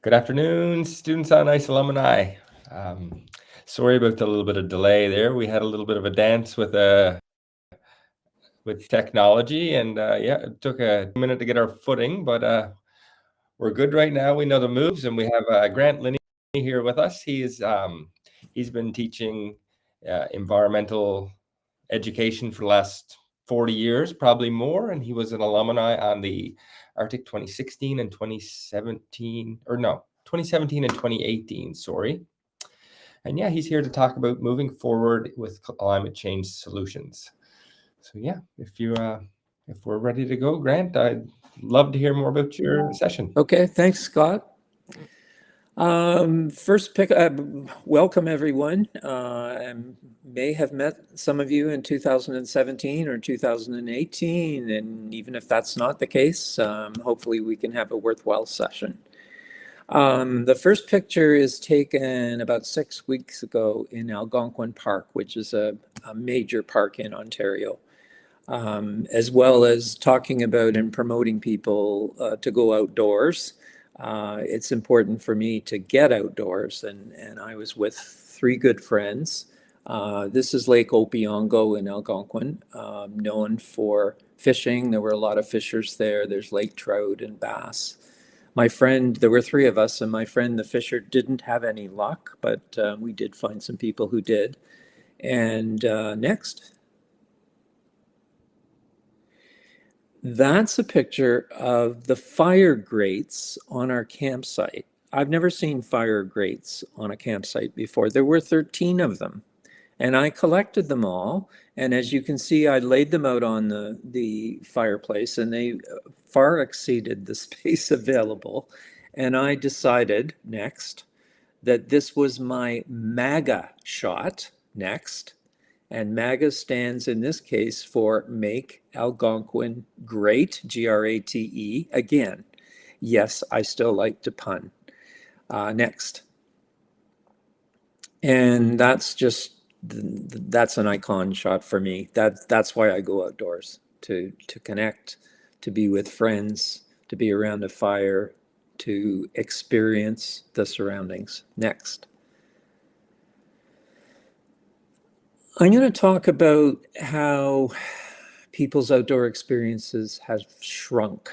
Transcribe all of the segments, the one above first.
Good afternoon, students on ICE alumni. Sorry about the little bit of delay there. We had a little bit of a dance with technology, and yeah, it took a minute to get our footing, but we're good right now. We know the moves, and we have Grant Linney here with us. He's been teaching environmental education for the last 40 years, probably more, and he was an alumni on the Arctic 2016 and 2017, or no, 2017 and 2018, sorry. And yeah, he's here to talk about moving forward with climate change solutions. So yeah, if we're ready to go, Grant, I'd love to hear more about your session. Okay, thanks, Scott. Welcome everyone. I may have met some of you in 2017 or 2018, and even if that's not the case, hopefully we can have a worthwhile session. The first picture is taken about 6 weeks ago in Algonquin Park, which is a major park in Ontario, as well as talking about and promoting people to go outdoors. It's important for me to get outdoors, and I was with 3 good friends. This is Lake Opiongo in Algonquin, known for fishing. There were a lot of fishers there. There's lake trout and bass. My friend, there were 3 of us, and my friend, the fisher, didn't have any luck, but we did find some people who did. And next. That's a picture of the fire grates on our campsite. I've never seen fire grates on a campsite before. There were 13 of them, and I collected them all. And as you can see, I laid them out on the fireplace, and they far exceeded the space available. And I decided next that this was my MAGA shot next. And MAGA stands in this case for Make Algonquin Great, Grate, again. Yes, I still like to pun. Next. And that's an icon shot for me. That's why I go outdoors, to connect, to be with friends, to be around a fire, to experience the surroundings. Next. I'm going to talk about how people's outdoor experiences have shrunk.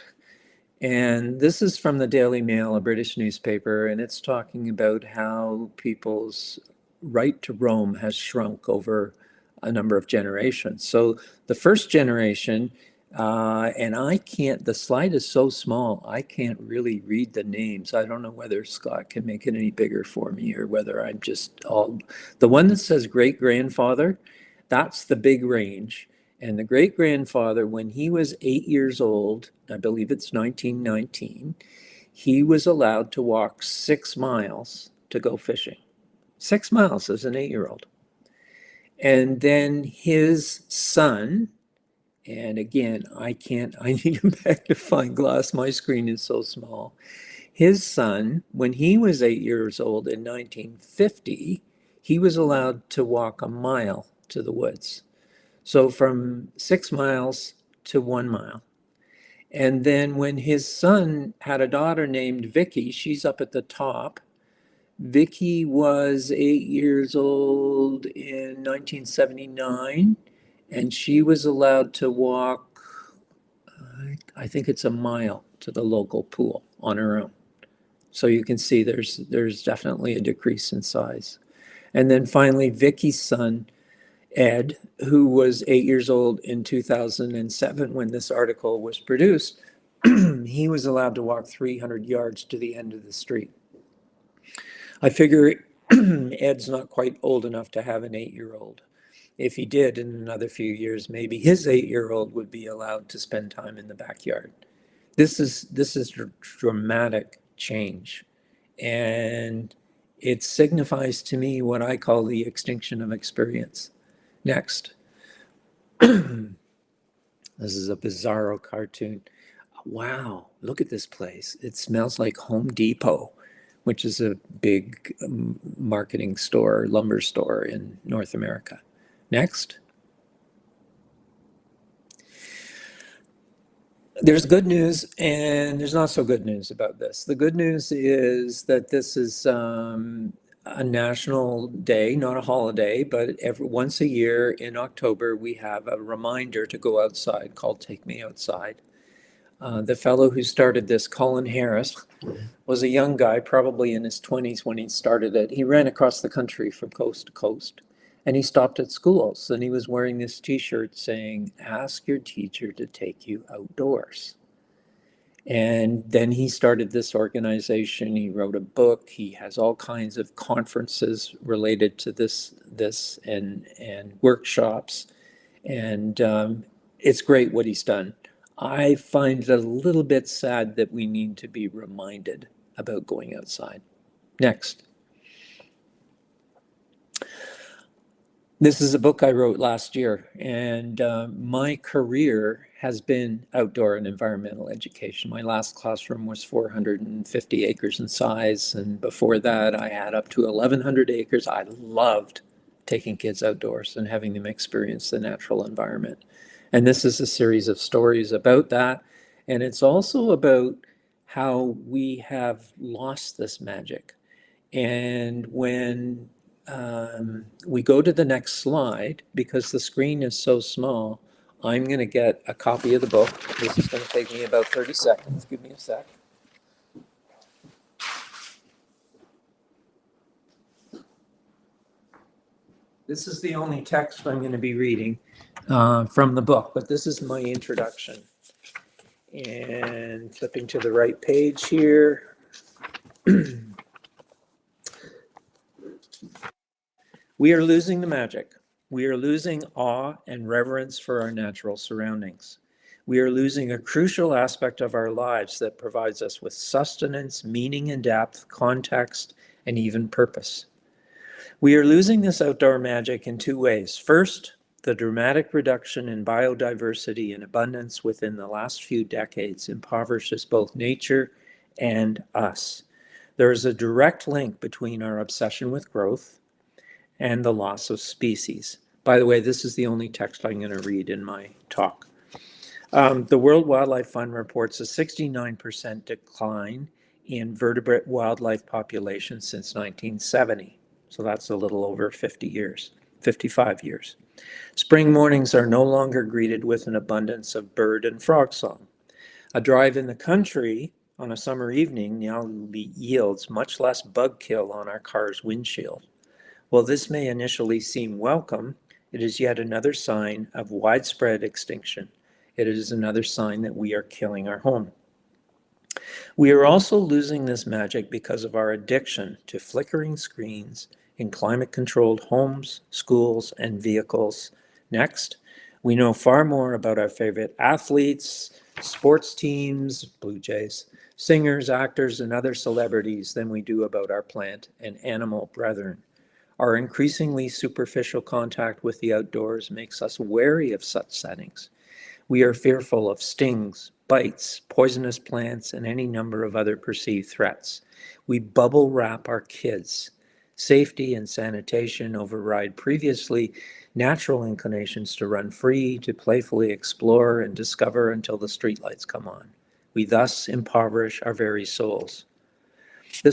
And this is from the Daily Mail, a British newspaper, and it's talking about how people's right to roam has shrunk over a number of generations. So the first generation, and the slide is so small, I can't really read the names. I don't know whether Scott can make it any bigger for me or whether I'm just the one that says great-grandfather, that's the big range. And the great-grandfather, when he was 8 years old, I believe it's 1919, he was allowed to walk 6 miles to go fishing. 6 miles as an 8-year-old. And then his son, and again, I need a magnifying glass. My screen is so small. His son, when he was 8 years old in 1950, he was allowed to walk a mile to the woods. So from 6 miles to 1 mile. And then when his son had a daughter named Vicky, she's up at the top. Vicky was 8 years old in 1979. And she was allowed to walk, I think it's a mile to the local pool on her own. So you can see there's definitely a decrease in size. And then finally, Vicky's son, Ed, who was 8 years old in 2007 when this article was produced, he was allowed to walk 300 yards to the end of the street. I figure Ed's not quite old enough to have an 8-year-old. If he did, in another few years, maybe his 8-year-old would be allowed to spend time in the backyard. This is a dramatic change, and it signifies to me what I call the extinction of experience. Next. This is a bizarro cartoon. Wow, look at this place. It smells like Home Depot, which is a big marketing store, lumber store in North America. Next. There's good news and there's not so good news about this. The good news is that this is a national day, not a holiday, but once a year in October, we have a reminder to go outside called Take Me Outside. The fellow who started this, Colin Harris, was a young guy, probably in his 20s when he started it. He ran across the country from coast to coast. And he stopped at schools and he was wearing this t-shirt saying, ask your teacher to take you outdoors. And then he started this organization. He wrote a book. He has all kinds of conferences related to this and workshops. And it's great what he's done. I find it a little bit sad that we need to be reminded about going outside. Next. This is a book I wrote last year, and my career has been outdoor and environmental education. My last classroom was 450 acres in size, and before that I had up to 1,100 acres. I loved taking kids outdoors and having them experience the natural environment. And this is a series of stories about that, and it's also about how we have lost this magic. And when we go to the next slide, because the screen is so small, I'm going to get a copy of the book. This is going to take me about 30 seconds. Give me a sec. This is the only text I'm going to be reading from the book, but this is my introduction. And flipping to the right page here. We are losing the magic. We are losing awe and reverence for our natural surroundings. We are losing a crucial aspect of our lives that provides us with sustenance, meaning and depth, context, and even purpose. We are losing this outdoor magic in two ways. First, the dramatic reduction in biodiversity and abundance within the last few decades impoverishes both nature and us. There is a direct link between our obsession with growth and the loss of species. By the way, this is the only text I'm going to read in my talk. The World Wildlife Fund reports a 69% decline in vertebrate wildlife population since 1970. So that's a little over 50 years, 55 years. Spring mornings are no longer greeted with an abundance of bird and frog song. A drive in the country on a summer evening now yields much less bug kill on our car's windshield. While this may initially seem welcome, it is yet another sign of widespread extinction. It is another sign that we are killing our home. We are also losing this magic because of our addiction to flickering screens in climate-controlled homes, schools, and vehicles. Next, we know far more about our favorite athletes, sports teams, Blue Jays, singers, actors, and other celebrities than we do about our plant and animal brethren. Our increasingly superficial contact with the outdoors makes us wary of such settings. We are fearful of stings, bites, poisonous plants, and any number of other perceived threats. We bubble wrap our kids. Safety and sanitation override previously natural inclinations to run free, to playfully explore and discover until the streetlights come on. We thus impoverish our very souls. There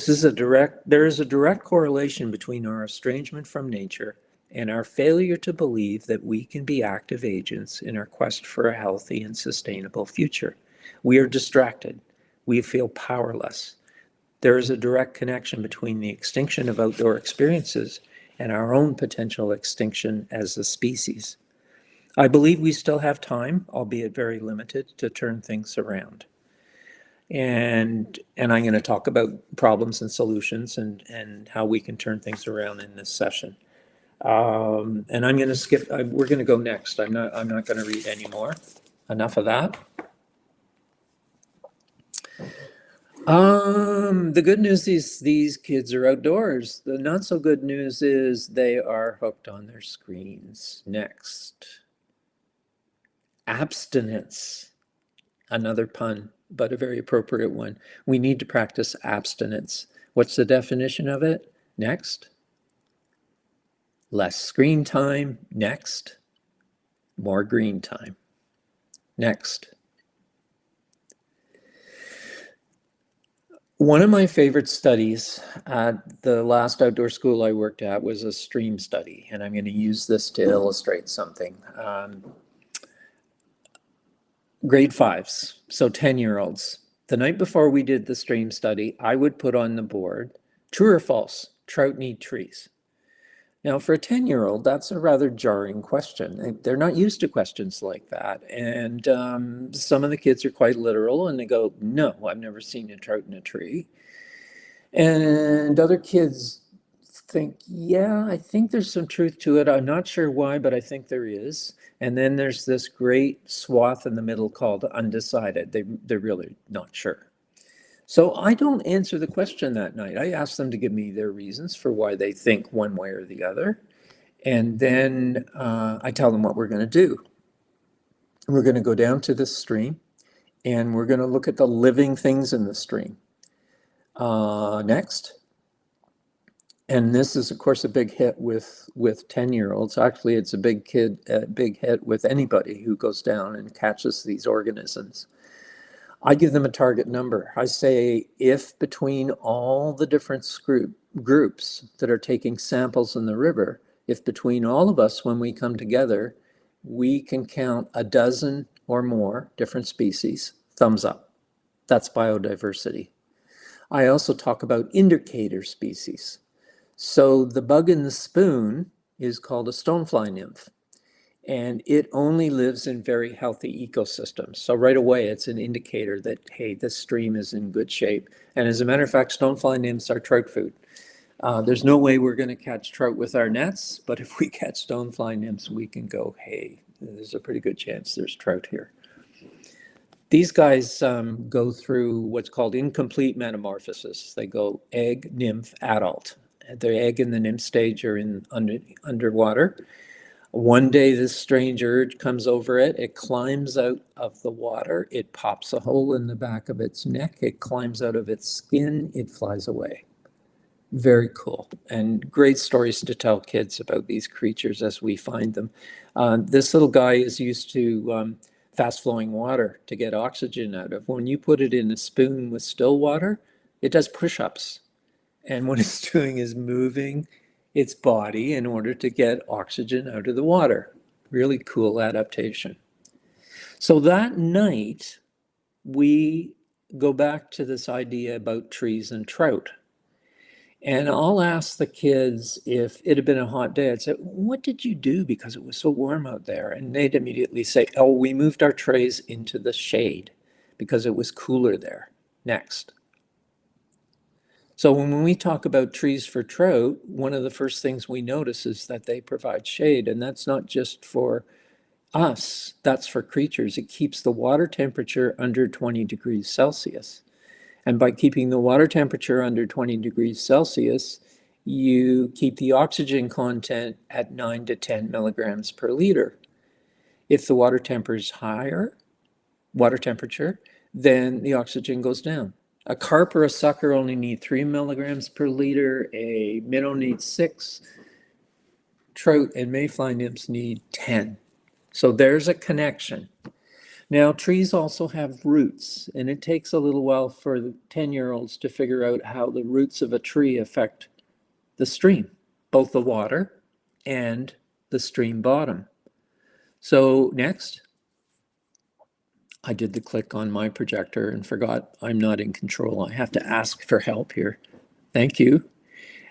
is a direct correlation between our estrangement from nature and our failure to believe that we can be active agents in our quest for a healthy and sustainable future. We are distracted. We feel powerless. There is a direct connection between the extinction of outdoor experiences and our own potential extinction as a species. I believe we still have time, albeit very limited, to turn things around. And I'm going to talk about problems and solutions and how we can turn things around in this session. And I'm going to skip. We're going to go next. I'm not going to read anymore. Enough of that. The good news is these kids are outdoors. The not so good news is they are hooked on their screens. Next. Abstinence. Another pun, but a very appropriate one. We need to practice abstinence. What's the definition of it? Next. Less screen time. Next. More green time. Next. One of my favorite studies at the last outdoor school I worked at was a stream study, and I'm going to use this to illustrate something. Grade fives, so 10-year-olds. The night before we did the stream study, I would put on the board, true or false, trout need trees. Now, for a 10-year-old, that's a rather jarring question. They're not used to questions like that. And some of the kids are quite literal and they go, no, I've never seen a trout in a tree. And other kids think, yeah, I think there's some truth to it. I'm not sure why, but I think there is. And then there's this great swath in the middle called undecided. They're really not sure. So I don't answer the question that night. I ask them to give me their reasons for why they think one way or the other. And then I tell them what we're going to do. We're going to go down to this stream and we're going to look at the living things in the stream. Next. And this is, of course, a big hit with 10-year-olds. Actually, it's a big hit with anybody who goes down and catches these organisms. I give them a target number. I say, if between all the different groups that are taking samples in the river, if between all of us, when we come together, we can count a dozen or more different species, thumbs up. That's biodiversity. I also talk about indicator species. So the bug in the spoon is called a stonefly nymph, and it only lives in very healthy ecosystems. So right away, it's an indicator that, hey, this stream is in good shape. And as a matter of fact, stonefly nymphs are trout food. There's no way we're going to catch trout with our nets, but if we catch stonefly nymphs, we can go, hey, there's a pretty good chance there's trout here. These guys go through what's called incomplete metamorphosis. They go egg, nymph, adult. The egg and the nymph stage are underwater. One day this strange urge comes over it. It climbs out of the water. It pops a hole in the back of its neck. It climbs out of its skin. It flies away. Very cool. And great stories to tell kids about these creatures as we find them. This little guy is used to fast flowing water to get oxygen out of. When you put it in a spoon with still water, it does push-ups. And what it's doing is moving its body in order to get oxygen out of the water. Really cool adaptation. So that night, we go back to this idea about trees and trout. And I'll ask the kids, if it had been a hot day, I'd say, what did you do because it was so warm out there? And they'd immediately say, oh, we moved our trays into the shade because it was cooler there. Next. So when we talk about trees for trout, one of the first things we notice is that they provide shade. And that's not just for us, that's for creatures. It keeps the water temperature under 20 degrees Celsius. And by keeping the water temperature under 20 degrees Celsius, you keep the oxygen content at 9 to 10 milligrams per liter. If the water temperature is higher, then the oxygen goes down. A carp or a sucker only need 3 milligrams per liter. A minnow needs 6. Trout and mayfly nymphs need 10. So there's a connection. Now, trees also have roots, and it takes a little while for the 10-year-olds to figure out how the roots of a tree affect the stream, both the water and the stream bottom. So next. I did the click on my projector and forgot I'm not in control. I have to ask for help here. Thank you.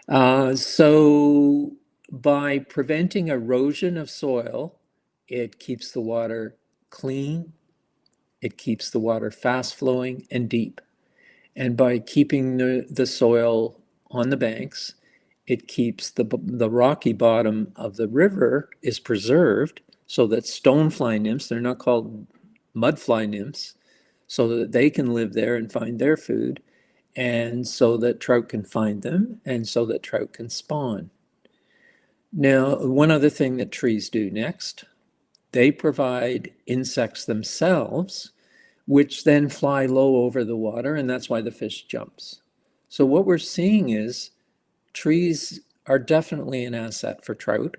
So by preventing erosion of soil, it keeps the water clean, it keeps the water fast flowing and deep. And by keeping the soil on the banks, it keeps the rocky bottom of the river is preserved so that stonefly nymphs, they're not called mudfly nymphs, so that they can live there and find their food, and so that trout can find them, and so that trout can spawn. Now, one other thing that trees do next, they provide insects themselves, which then fly low over the water, and that's why the fish jumps. So what we're seeing is trees are definitely an asset for trout.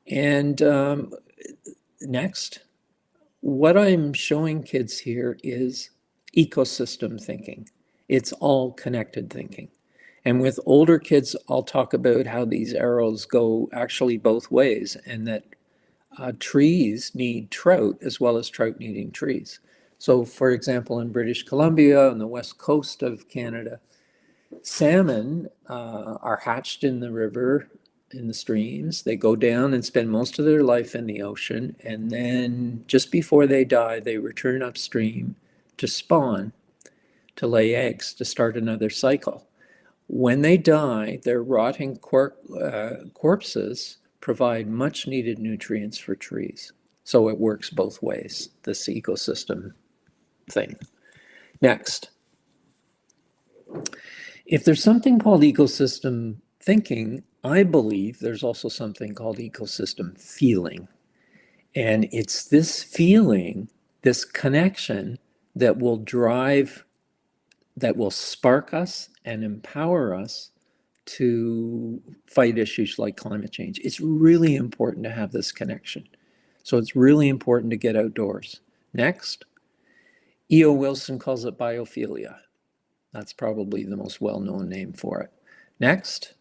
And next, what I'm showing kids here is ecosystem thinking. It's all connected thinking. And with older kids, I'll talk about how these arrows go actually both ways, and that trees need trout as well as trout needing trees. So, for example, in British Columbia, on the west coast of Canada, salmon are hatched in the river, in the streams. They go down and spend most of their life in the ocean. And then just before they die, they return upstream to spawn, to lay eggs, to start another cycle. When they die, their rotting corpses provide much needed nutrients for trees. So it works both ways, this ecosystem thing. Next. If there's something called ecosystem thinking, I believe there's also something called ecosystem feeling. And it's this feeling, this connection that will drive, that will spark us and empower us to fight issues like climate change. It's really important to have this connection. So it's really important to get outdoors. Next, E.O. Wilson calls it biophilia. That's probably the most well-known name for it. Next.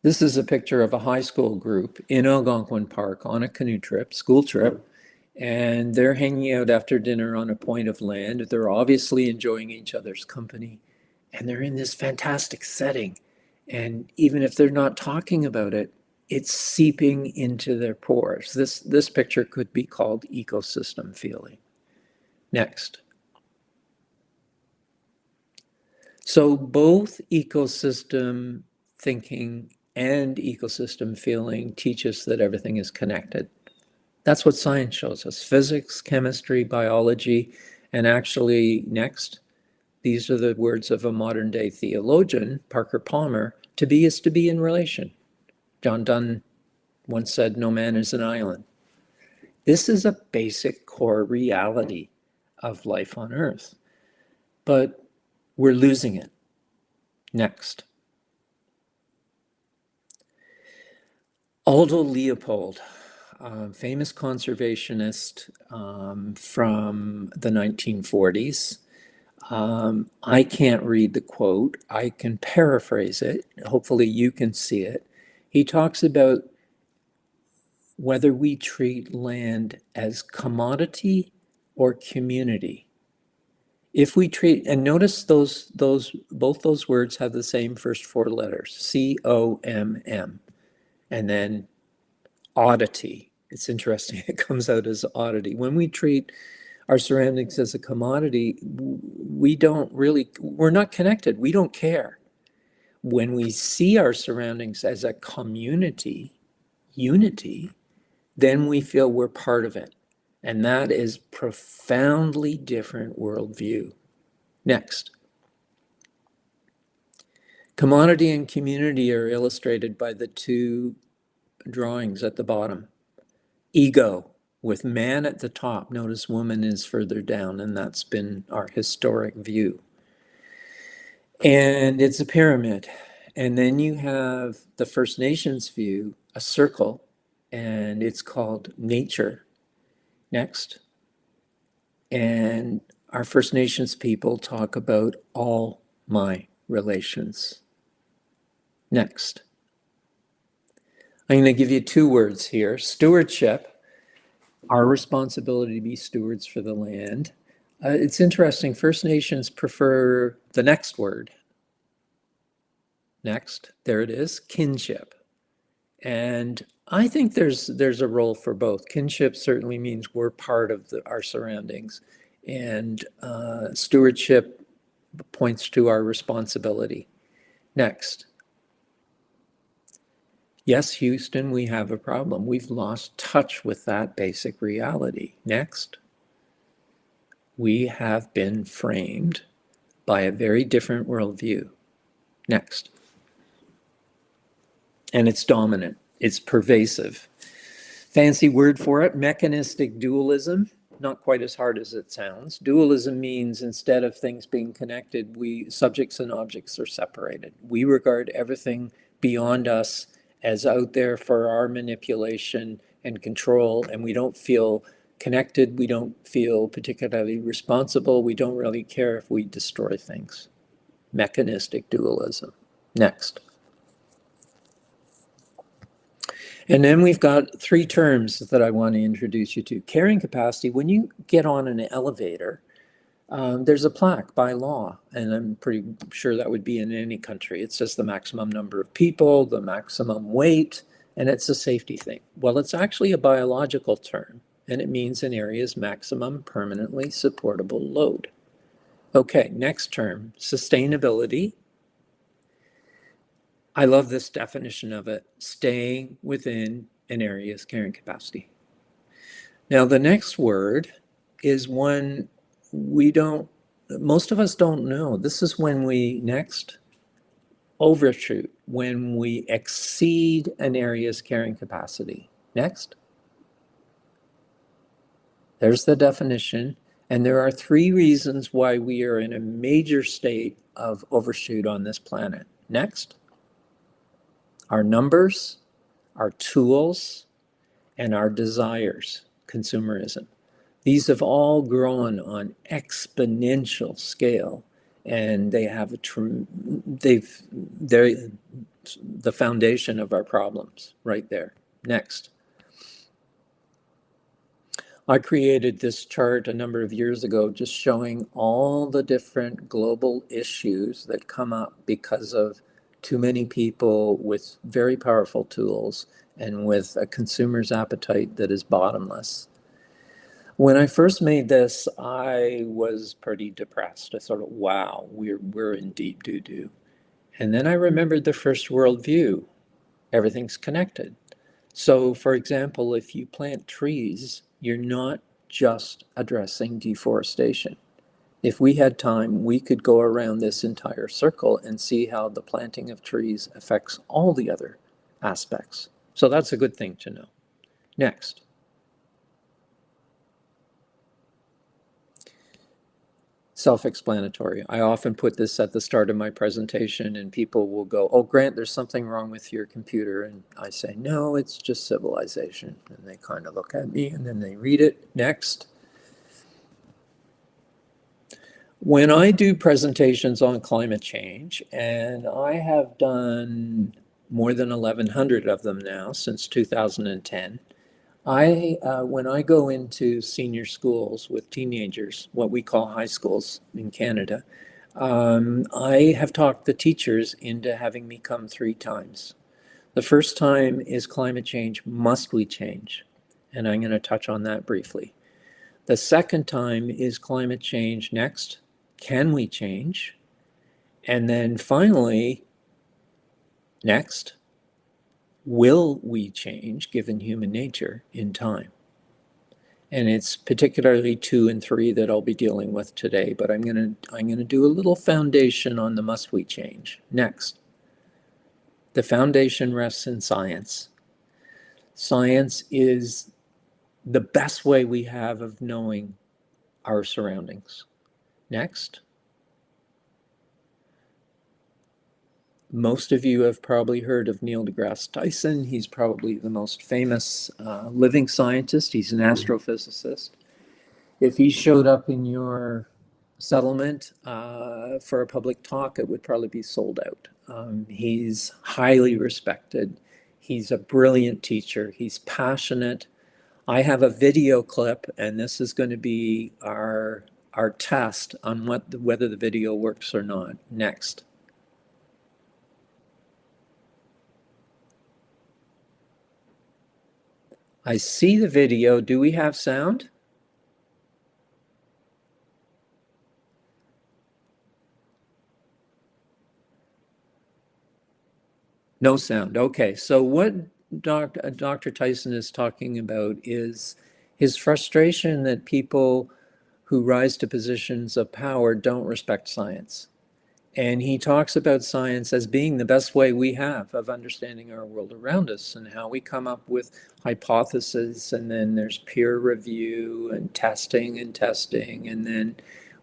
This is a picture of a high school group in Algonquin Park on a canoe trip, school trip, and they're hanging out after dinner on a point of land. They're obviously enjoying each other's company, and they're in this fantastic setting. And even if they're not talking about it, it's seeping into their pores. This picture could be called ecosystem feeling. Next. So both ecosystem thinking and ecosystem feeling teach us that everything is connected. That's what science shows us. Physics, chemistry, biology, and actually next, these are the words of a modern day theologian, Parker Palmer, to be is to be in relation. John Donne once said, no man is an island. This is a basic core reality of life on Earth, but we're losing it. Next. Aldo Leopold, famous conservationist from the 1940s. I can't read the quote. I can paraphrase it. Hopefully you can see it. He talks about whether we treat land as commodity or community. If we treat, and notice both those words have the same first four letters, C-O-M-M, and then oddity. It's interesting, it comes out as oddity. When we treat our surroundings as a commodity, we're not connected, we don't care. When we see our surroundings as a community, unity, then we feel we're part of it. And that is profoundly different worldview. Next. Commodity and community are illustrated by the two drawings at the bottom. Ego, with man at the top. Notice woman is further down, and that's been our historic view. And it's a pyramid. And then you have the First Nations view, a circle, and it's called nature. Next. And our First Nations people talk about all my relations. Next. I'm going to give you two words here. Stewardship, our responsibility to be stewards for the land. It's interesting, First Nations prefer the next word. Next, there it is, kinship. And I think there's a role for both. Kinship certainly means we're part of our surroundings, and stewardship points to our responsibility. Next. Yes, Houston, we have a problem. We've lost touch with that basic reality. Next. We have been framed by a very different worldview. Next. And it's dominant. It's pervasive. Fancy word for it, mechanistic dualism. Not quite as hard as it sounds. Dualism means instead of things being connected, subjects and objects are separated. We regard everything beyond us as out there for our manipulation and control, and we don't feel Connected, we don't feel particularly responsible. We don't really care if we destroy things. Mechanistic dualism. Next. And then we've got three terms that I want to introduce you to. Carrying capacity, when you get on an elevator, there's a plaque by law, and I'm pretty sure that would be in any country. It says the maximum number of people, the maximum weight, and it's a safety thing. Well, it's actually a biological term, and it means an area's maximum permanently supportable load. Okay, next term, sustainability. I love this definition of it, staying within an area's carrying capacity. Now, the next word is one most of us don't know. This is when we overshoot, when we exceed an area's carrying capacity. Next. There's the definition. And there are three reasons why we are in a major state of overshoot on this planet. Next. Our numbers, our tools, and our desires, consumerism. These have all grown on exponential scale, and they have they're the foundation of our problems right there. Next. I created this chart a number of years ago just showing all the different global issues that come up because of too many people with very powerful tools and with a consumer's appetite that is bottomless. When I first made this, I was pretty depressed. I thought, wow, we're in deep doo-doo. And then I remembered the first world view. Everything's connected. So, for example, if you plant trees, you're not just addressing deforestation. If we had time, we could go around this entire circle and see how the planting of trees affects all the other aspects. So that's a good thing to know. Next. Self-explanatory. I often put this at the start of my presentation and people will go, oh, Grant, there's something wrong with your computer. And I say, no, it's just civilization. And they kind of look at me and then they read it. Next. When I do presentations on climate change, and I have done more than 1,100 of them now since 2010, when I go into senior schools with teenagers, what we call high schools in Canada, I have talked the teachers into having me come 3 times. The first time is climate change, must we change? And I'm going to touch on that briefly. The second time is climate change next, can we change? And then finally, next, will we change given human nature in time? And it's particularly 2 and 3 that I'll be dealing with today, but I'm going to do a little foundation on the must we change. Next. The foundation rests in science. Science is the best way we have of knowing our surroundings. Next. Most of you have probably heard of Neil deGrasse Tyson. He's probably the most famous living scientist. He's an astrophysicist. If he showed up in your settlement for a public talk, it would probably be sold out. He's highly respected. He's a brilliant teacher. He's passionate. I have a video clip, and this is going to be our test on whether the video works or not. Next. I see the video. Do we have sound? No sound. Okay. So what Dr. Tyson is talking about is his frustration that people who rise to positions of power don't respect science. And he talks about science as being the best way we have of understanding our world around us and how we come up with hypotheses, and then there's peer review and testing. And then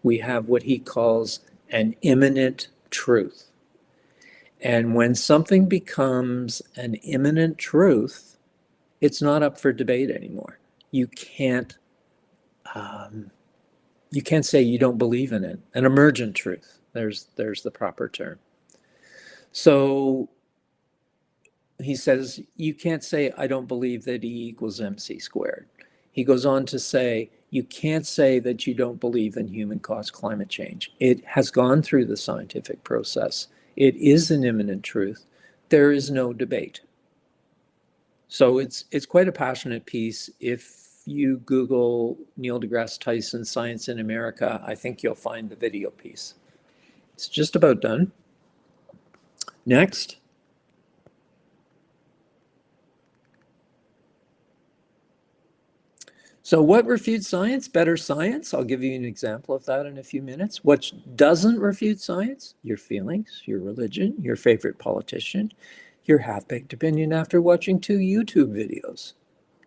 we have what he calls an immanent truth. And when something becomes an immanent truth, it's not up for debate anymore. You can't You can't say you don't believe in it. An emergent truth. There's the proper term. So he says, you can't say, I don't believe that E equals MC squared. He goes on to say, you can't say that you don't believe in human-caused climate change. It has gone through the scientific process. It is an imminent truth. There is no debate. So it's quite a passionate piece. If you Google Neil deGrasse Tyson Science in America, I think you'll find the video piece. It's just about done. Next. So what refutes science? Better science. I'll give you an example of that in a few minutes. What doesn't refute science? Your feelings, your religion, your favorite politician, your half-baked opinion after watching 2 YouTube videos.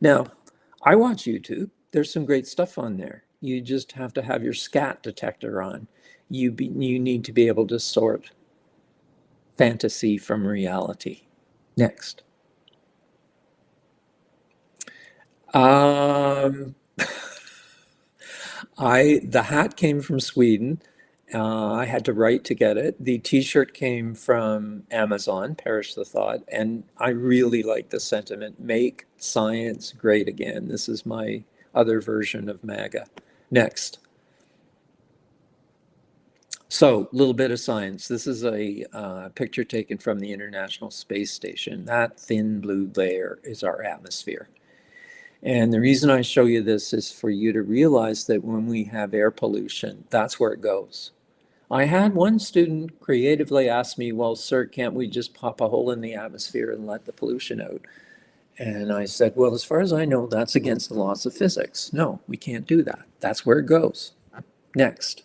Now, I watch YouTube. There's some great stuff on there. You just have to have your scat detector on. You need to be able to sort fantasy from reality. Next. The hat came from Sweden. I had to write to get it. The t-shirt came from Amazon, perish the thought, and I really like the sentiment, make science great again. This is my other version of MAGA. Next. So, a little bit of science. This is a picture taken from the International Space Station. That thin blue layer is our atmosphere. And the reason I show you this is for you to realize that when we have air pollution, that's where it goes. I had one student creatively ask me, well, sir, can't we just pop a hole in the atmosphere and let the pollution out? And I said, well, as far as I know, that's against the laws of physics. No, we can't do that. That's where it goes. Next.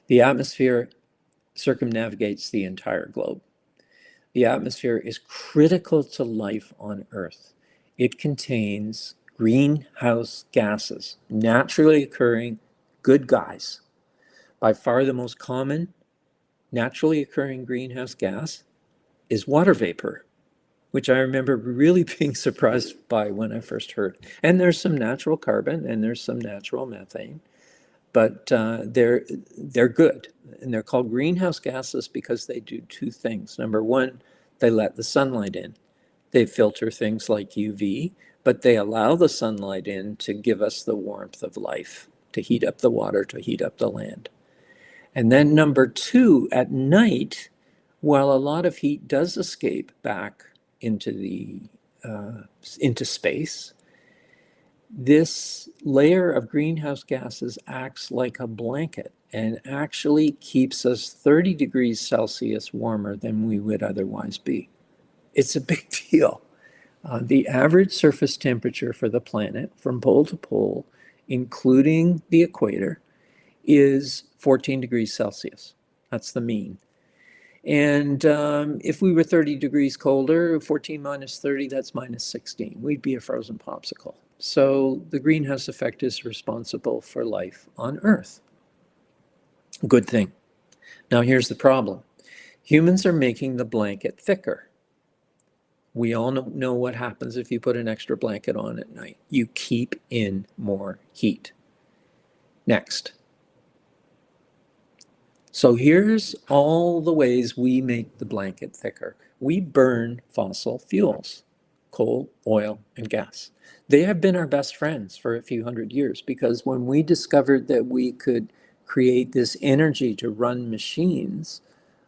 The atmosphere circumnavigates the entire globe. The atmosphere is critical to life on Earth. It contains greenhouse gases, naturally occurring good guys. By far the most common naturally occurring greenhouse gas is water vapor, which I remember really being surprised by when I first heard. And there's some natural carbon and there's some natural methane, but they're good. And they're called greenhouse gases because they do 2 things. Number one, they let the sunlight in. They filter things like UV, but they allow the sunlight in to give us the warmth of life, to heat up the water, to heat up the land. And then number 2, at night, while a lot of heat does escape back into space, this layer of greenhouse gases acts like a blanket and actually keeps us 30 degrees Celsius warmer than we would otherwise be. It's a big deal. The average surface temperature for the planet from pole to pole, including the equator, is 14 degrees Celsius. That's the mean. And if we were 30 degrees colder, 14 minus 30, that's minus 16. We'd be a frozen popsicle. So the greenhouse effect is responsible for life on Earth. Good thing. Now here's the problem. Humans are making the blanket thicker. We all know what happens if you put an extra blanket on at night. You keep in more heat. Next. So here's all the ways we make the blanket thicker. We burn fossil fuels, coal, oil, and gas. They have been our best friends for a few hundred years because when we discovered that we could create this energy to run machines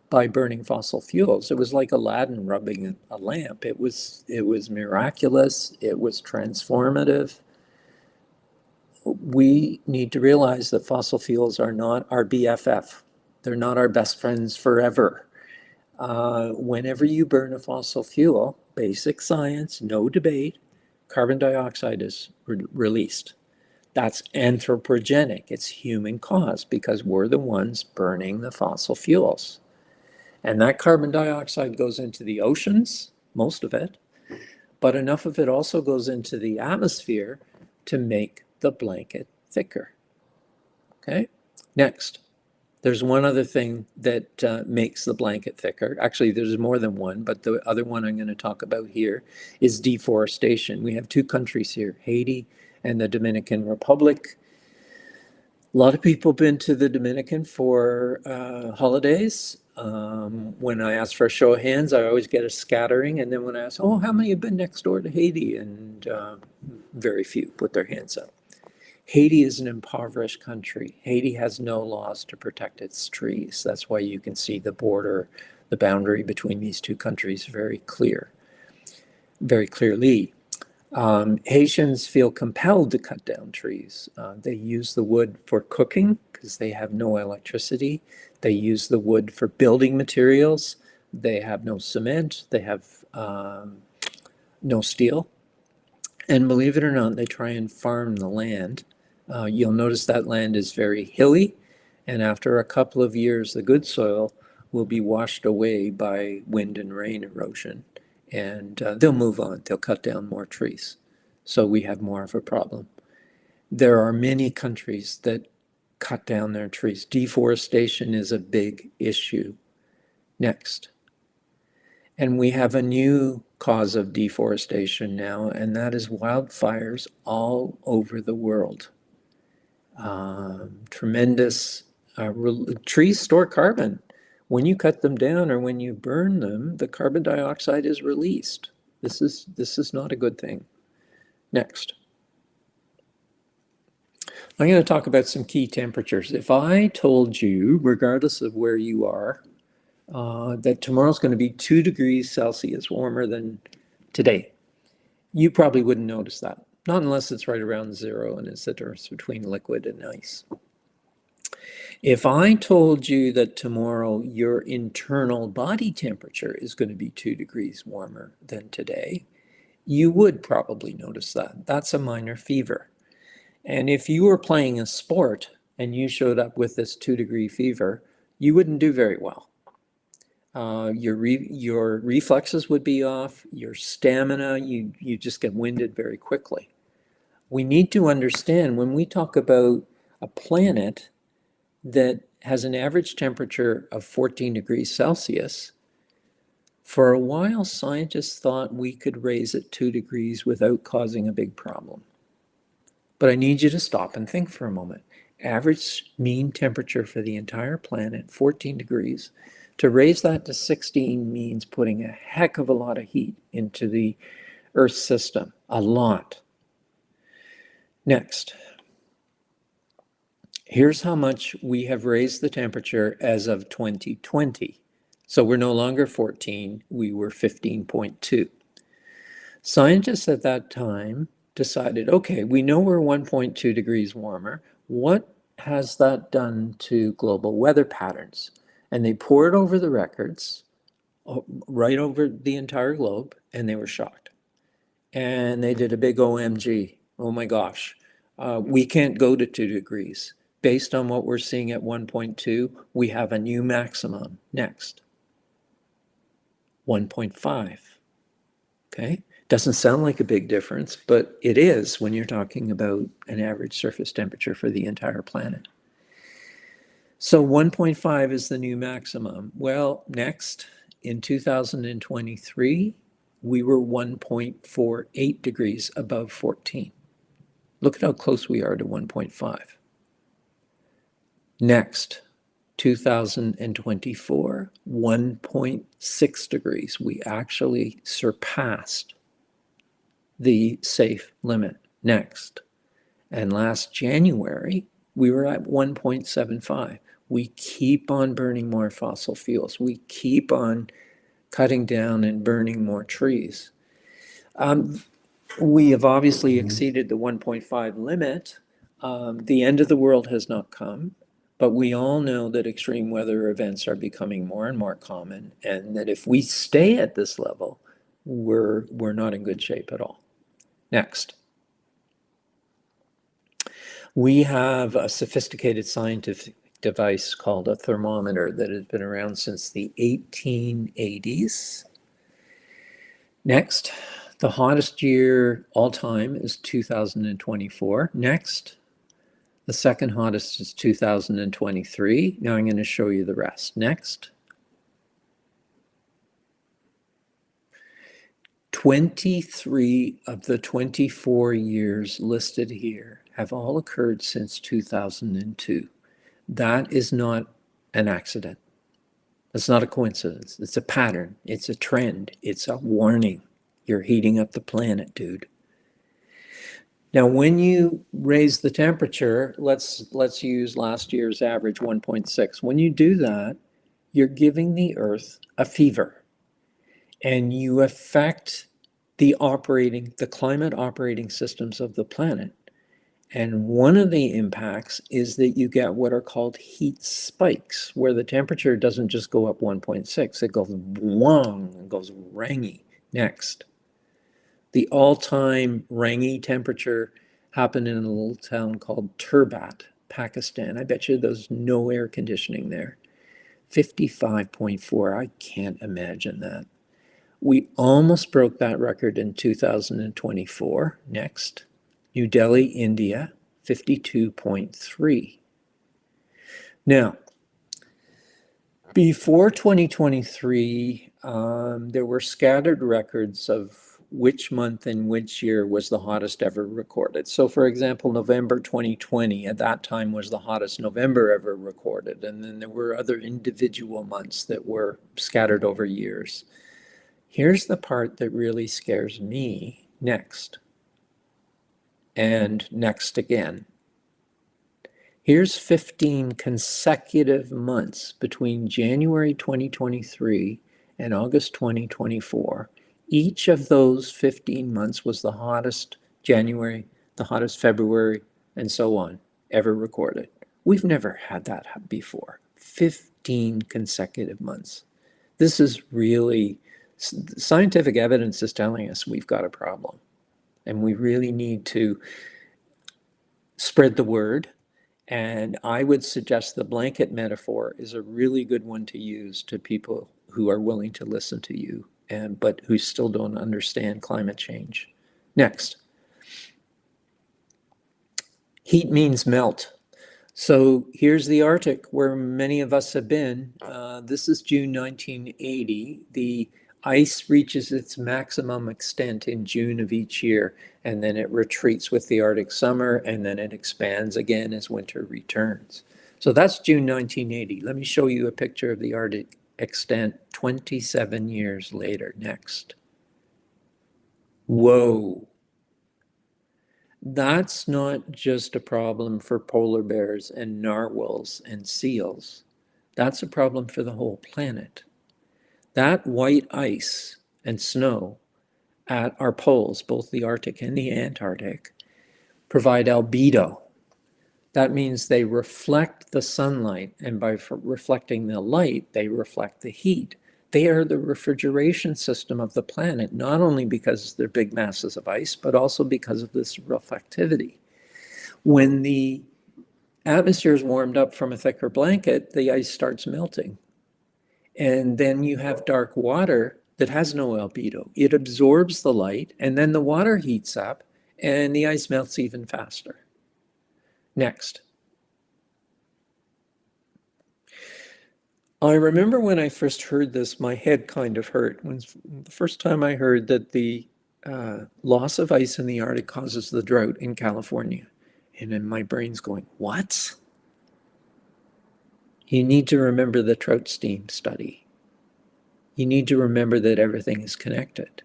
by burning fossil fuels, it was like Aladdin rubbing a lamp. It was miraculous. It was transformative. We need to realize that fossil fuels are not our BFF. They're not our best friends forever. Whenever you burn a fossil fuel, basic science, no debate, carbon dioxide is released. That's anthropogenic. It's human caused because we're the ones burning the fossil fuels. And that carbon dioxide goes into the oceans, most of it, but enough of it also goes into the atmosphere to make the blanket thicker. Okay, next. There's one other thing that makes the blanket thicker. Actually, there's more than one, but the other one I'm going to talk about here is deforestation. We have 2 countries here, Haiti and the Dominican Republic. A lot of people have been to the Dominican for holidays. When I ask for a show of hands, I always get a scattering. And then when I ask, oh, how many have been next door to Haiti? And very few put their hands up. Haiti is an impoverished country. Haiti has no laws to protect its trees. That's why you can see the border, the boundary between these two countries very clearly. Haitians feel compelled to cut down trees. They use the wood for cooking because they have no electricity. They use the wood for building materials. They have no cement. They have no steel. And believe it or not, they try and farm the land. You'll notice that land is very hilly. And after a couple of years, the good soil will be washed away by wind and rain erosion. And they'll move on. They'll cut down more trees. So we have more of a problem. There are many countries that cut down their trees. Deforestation is a big issue. Next. And we have a new cause of deforestation now, and that is wildfires all over the world. Tremendous trees store carbon. When you cut them down or when you burn them, the carbon dioxide is released. This is not a good thing. Next. I'm going to talk about some key temperatures. If I told you, regardless of where you are, that tomorrow's going to be 2 degrees Celsius warmer than today, you probably wouldn't notice that. Not unless it's right around zero and it's the difference between liquid and ice. If I told you that tomorrow your internal body temperature is going to be 2 degrees warmer than today, you would probably notice that. That's a minor fever. And if you were playing a sport and you showed up with this 2-degree fever, you wouldn't do very well. Your reflexes would be off, your stamina, you just get winded very quickly. We need to understand when we talk about a planet that has an average temperature of 14 degrees Celsius, for a while scientists thought we could raise it 2 degrees without causing a big problem. But I need you to stop and think for a moment. Average mean temperature for the entire planet, 14 degrees. To raise that to 16 means putting a heck of a lot of heat into the Earth system, a lot. Next. Here's how much we have raised the temperature as of 2020. So we're no longer 14, we were 15.2. Scientists at that time decided, okay, we know we're 1.2 degrees warmer. What has that done to global weather patterns? And they poured over the records, right over the entire globe, and they were shocked. And they did a big OMG, oh my gosh, we can't go to 2 degrees. Based on what we're seeing at 1.2, we have a new maximum. Next. 1.5. Okay? Doesn't sound like a big difference, but it is when you're talking about an average surface temperature for the entire planet. So 1.5 is the new maximum. Well, next, in 2023, we were 1.48 degrees above 14. Look at how close we are to 1.5. Next, 2024, 1.6 degrees. We actually surpassed the safe limit. Next. And last January, we were at 1.75. We keep on burning more fossil fuels. We keep on cutting down and burning more trees. We have obviously exceeded the 1.5 limit. The end of the world has not come, but we all know that extreme weather events are becoming more and more common, and that if we stay at this level, we're not in good shape at all. Next. We have a sophisticated scientific device called a thermometer that has been around since the 1880s. Next, the hottest year all time is 2024. Next, the second hottest is 2023. Now I'm going to show you the rest. Next. 23 of the 24 years listed here have all occurred since 2002. That is not an accident. That's not a coincidence. It's a pattern. It's a trend. It's a warning. You're heating up the planet, dude. Now, when you raise the temperature, let's use last year's average 1.6. When you do that, you're giving the Earth a fever, and you affect the climate operating systems of the planet. And one of the impacts is that you get what are called heat spikes, where the temperature doesn't just go up 1.6, it goes wong, it goes rangy. Next. The all-time rangy temperature happened in a little town called Turbat, Pakistan. I bet you there's no air conditioning there. 55.4, I can't imagine that. We almost broke that record in 2024. Next. New Delhi, India, 52.3. Now, before 2023, there were scattered records of which month in which year was the hottest ever recorded. So, for example, November 2020 at that time was the hottest November ever recorded. And then there were other individual months that were scattered over years. Here's the part that really scares me. Next. And next again. Here's 15 consecutive months between January 2023 and August 2024. Each of those 15 months was the hottest January, the hottest February, and so on, ever recorded. We've never had that before. 15 consecutive months. This is really, scientific evidence is telling us we've got a problem. And we really need to spread the word. And I would suggest the blanket metaphor is a really good one to use to people who are willing to listen to you, but who still don't understand climate change. Next. Heat means melt. So here's the Arctic, where many of us have been. This is June 1980. The ice reaches its maximum extent in June of each year, and then it retreats with the Arctic summer, and then it expands again as winter returns. So that's June 1980. Let me show you a picture of the Arctic extent 27 years later. Next. Whoa. That's not just a problem for polar bears and narwhals and seals. That's a problem for the whole planet. That white ice and snow at our poles, both the Arctic and the Antarctic, provide albedo. That means they reflect the sunlight, and by reflecting the light, they reflect the heat. They are the refrigeration system of the planet, not only because they're big masses of ice, but also because of this reflectivity. When the atmosphere is warmed up from a thicker blanket, the ice starts melting. And then you have dark water that has no albedo. It absorbs the light, and then the water heats up, and the ice melts even faster. Next. I remember when I first heard this, my head kind of hurt. When the first time I heard that the loss of ice in the Arctic causes the drought in California. And then my brain's going, what? You need to remember the trout stream study. You need to remember that everything is connected.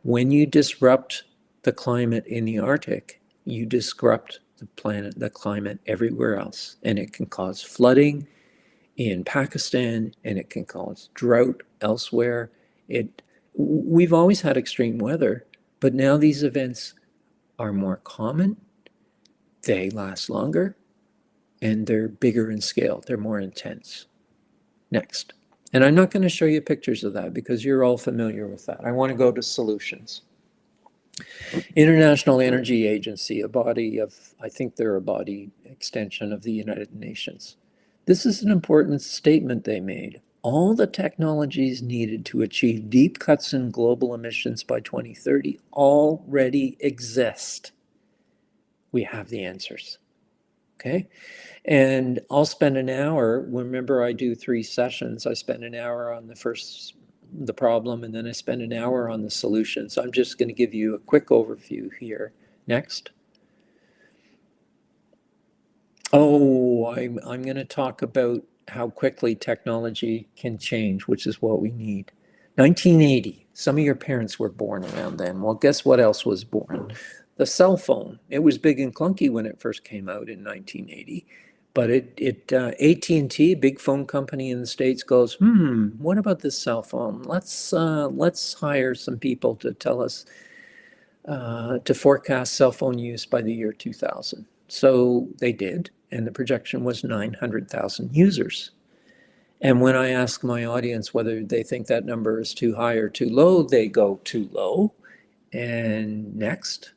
When you disrupt the climate in the Arctic, you disrupt the planet, the climate everywhere else. And it can cause flooding in Pakistan, and it can cause drought elsewhere. We've always had extreme weather, but now these events are more common, they last longer, and they're bigger in scale, they're more intense. Next. And I'm not going to show you pictures of that because you're all familiar with that. I want to go to solutions. International Energy Agency, a body of, I think they're a body extension of the United Nations. This is an important statement they made. All the technologies needed to achieve deep cuts in global emissions by 2030 already exist. We have the answers. Okay? And I'll spend an hour, remember I do 3 sessions, I spend an hour on the first the problem, and then I spend an hour on the solution. So I'm just going to give you a quick overview here. Next. Oh, I'm going to talk about how quickly technology can change, which is what we need. 1980, some of your parents were born around then. Well, guess what else was born? The cell phone. It was big and clunky when it first came out in 1980, but AT&T, big phone company in the States, goes, what about this cell phone? Let's hire some people to tell us to forecast cell phone use by the year 2000. So they did, and the projection was 900,000 users. And when I ask my audience whether they think that number is too high or too low, they go too low. And next,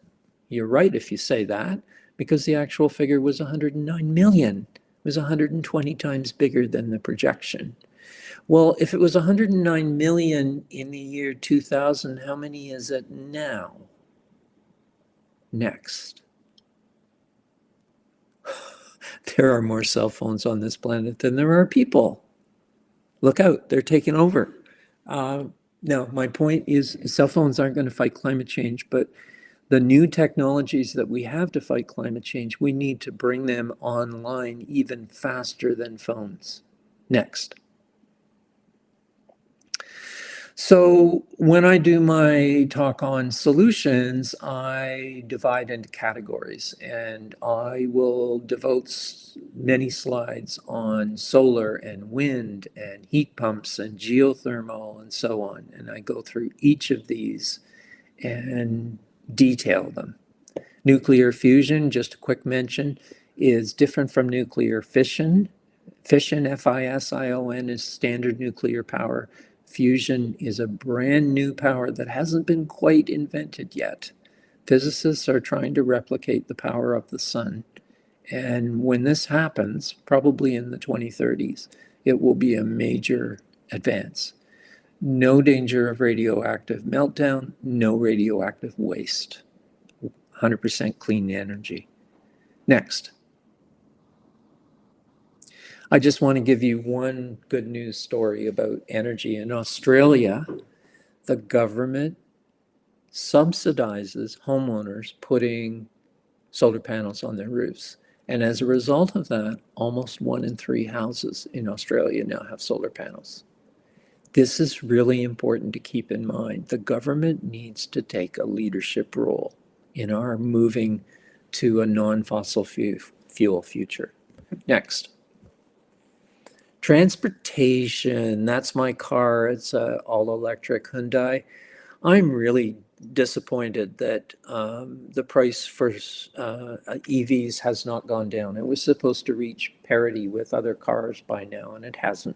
you're right if you say that, because the actual figure was 109 million. It was 120 times bigger than the projection. Well, if it was 109 million in the year 2000, how many is it now? Next. There are more cell phones on this planet than there are people. Look out, they're taking over. Now, my point is cell phones aren't going to fight climate change, but the new technologies that we have to fight climate change, we need to bring them online even faster than phones. Next. So when I do my talk on solutions, I divide into categories, and I will devote many slides on solar and wind and heat pumps and geothermal and so on. And I go through each of these and detail them. Nuclear fusion, just a quick mention, is different from nuclear fission. Fission, F-I-S-I-O-N, is standard nuclear power. Fusion is a brand new power that hasn't been quite invented yet. Physicists are trying to replicate the power of the sun. And when this happens, probably in the 2030s, it will be a major advance. No danger of radioactive meltdown, no radioactive waste. 100% clean energy. Next. I just want to give you one good news story about energy. In Australia, the government subsidizes homeowners putting solar panels on their roofs. And as a result of that, almost 1 in 3 houses in Australia now have solar panels. This is really important to keep in mind. The government needs to take a leadership role in our moving to a non-fossil fuel future. Next. Transportation, that's my car. It's an all-electric Hyundai. I'm really disappointed that the price for EVs has not gone down. It was supposed to reach parity with other cars by now, and it hasn't.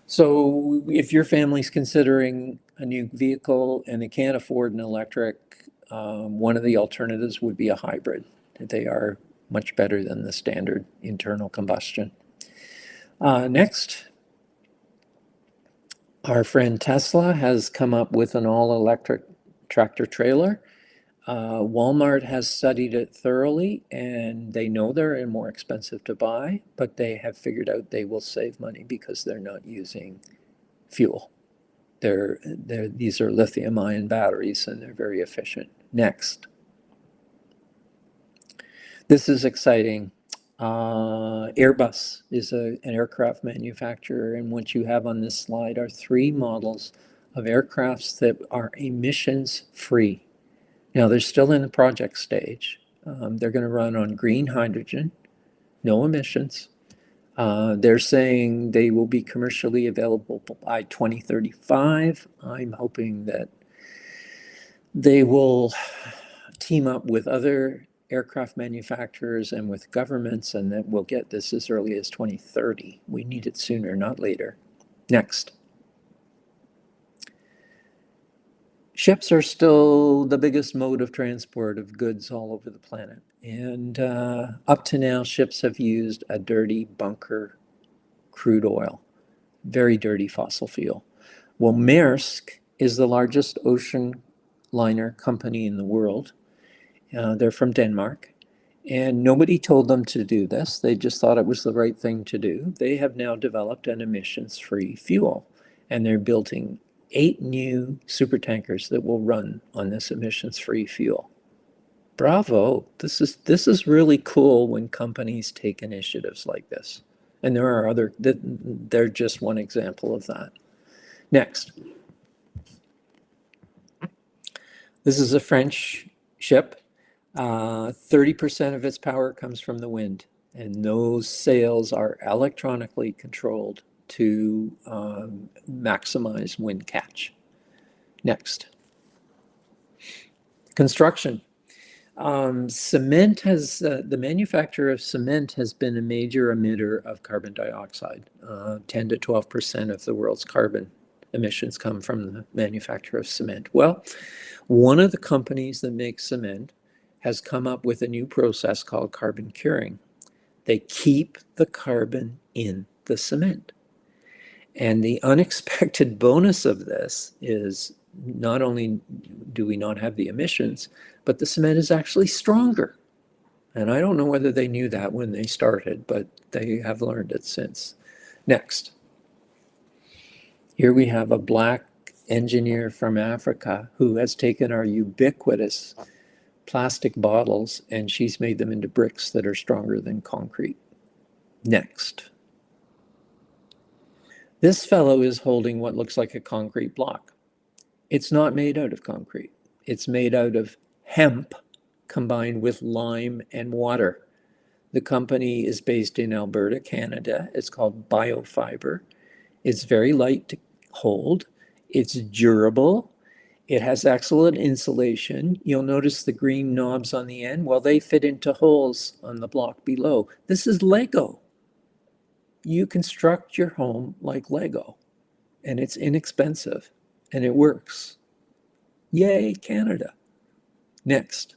So if your family's considering a new vehicle and they can't afford an electric, one of the alternatives would be a hybrid. They are much better than the standard internal combustion. Next, our friend Tesla has come up with an all-electric tractor trailer. Walmart has studied it thoroughly, and they know they're more expensive to buy, but they have figured out they will save money because they're not using fuel. These are lithium-ion batteries, and they're very efficient. Next. This is exciting. Airbus is an aircraft manufacturer, and what you have on this slide are 3 models of aircrafts that are emissions-free. Now, they're still in the project stage. They're going to run on green hydrogen, no emissions. They're saying they will be commercially available by 2035. I'm hoping that they will team up with other aircraft manufacturers and with governments, and that we'll get this as early as 2030. We need it sooner, not later. Next. Ships are still the biggest mode of transport of goods all over the planet. And up to now, ships have used a dirty bunker crude oil, very dirty fossil fuel. Well, Maersk is the largest ocean liner company in the world. They're from Denmark. And nobody told them to do this. They just thought it was the right thing to do. They have now developed an emissions-free fuel. And they're building 8 new super tankers that will run on this emissions-free fuel. Bravo. This is really cool when companies take initiatives like this. And there are other, they're just one example of that. Next. This is a French ship. 30% of its power comes from the wind, and those sails are electronically controlled to maximize wind catch. Next. Construction. Cement has, the manufacture of cement has been a major emitter of carbon dioxide. 10 to 12% of the world's carbon emissions come from the manufacture of cement. Well, one of the companies that makes cement has come up with a new process called carbon curing. They keep the carbon in the cement. And the unexpected bonus of this is not only do we not have the emissions, but the cement is actually stronger. And I don't know whether they knew that when they started, but they have learned it since. Next. Here we have a black engineer from Africa who has taken our ubiquitous plastic bottles and she's made them into bricks that are stronger than concrete. Next. This fellow is holding what looks like a concrete block. It's not made out of concrete. It's made out of hemp combined with lime and water. The company is based in Alberta, Canada. It's called Biofiber. It's very light to hold. It's durable. It has excellent insulation. You'll notice the green knobs on the end. Well, they fit into holes on the block below. This is Lego. You construct your home like Lego, and it's inexpensive, and it works. Yay, Canada. Next.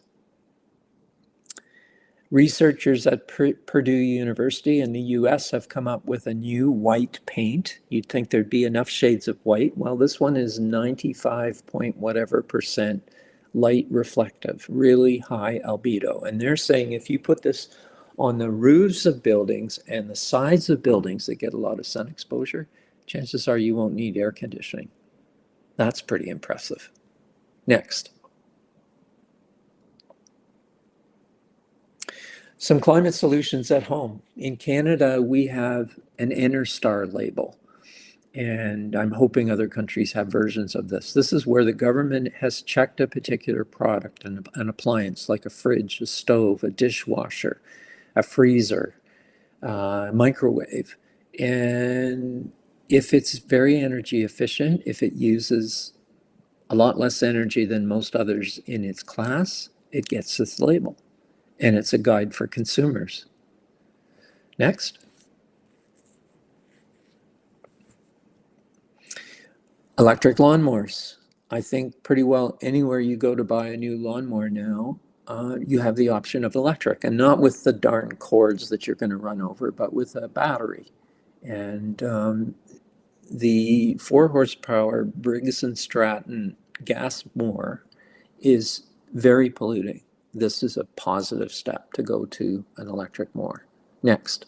Researchers at Purdue University in the US have come up with a new white paint. You'd think there'd be enough shades of white. Well, this one is 95 point whatever percent light reflective, really high albedo. And they're saying if you put this on the roofs of buildings and the sides of buildings that get a lot of sun exposure, chances are you won't need air conditioning. That's pretty impressive. Next. Some climate solutions at home. In Canada, we have an Interstar label, and I'm hoping other countries have versions of this. This is where the government has checked a particular product, an appliance like a fridge, a stove, a dishwasher, a freezer, microwave. And if it's very energy efficient, if it uses a lot less energy than most others in its class, it gets this label. And it's a guide for consumers. Next. Electric lawnmowers. I think pretty well anywhere you go to buy a new lawnmower now, you have the option of electric, and not with the darn cords that you're going to run over, but with a battery. And the 4 horsepower Briggs & Stratton gas mower is very polluting. This is a positive step to go to an electric mower. Next.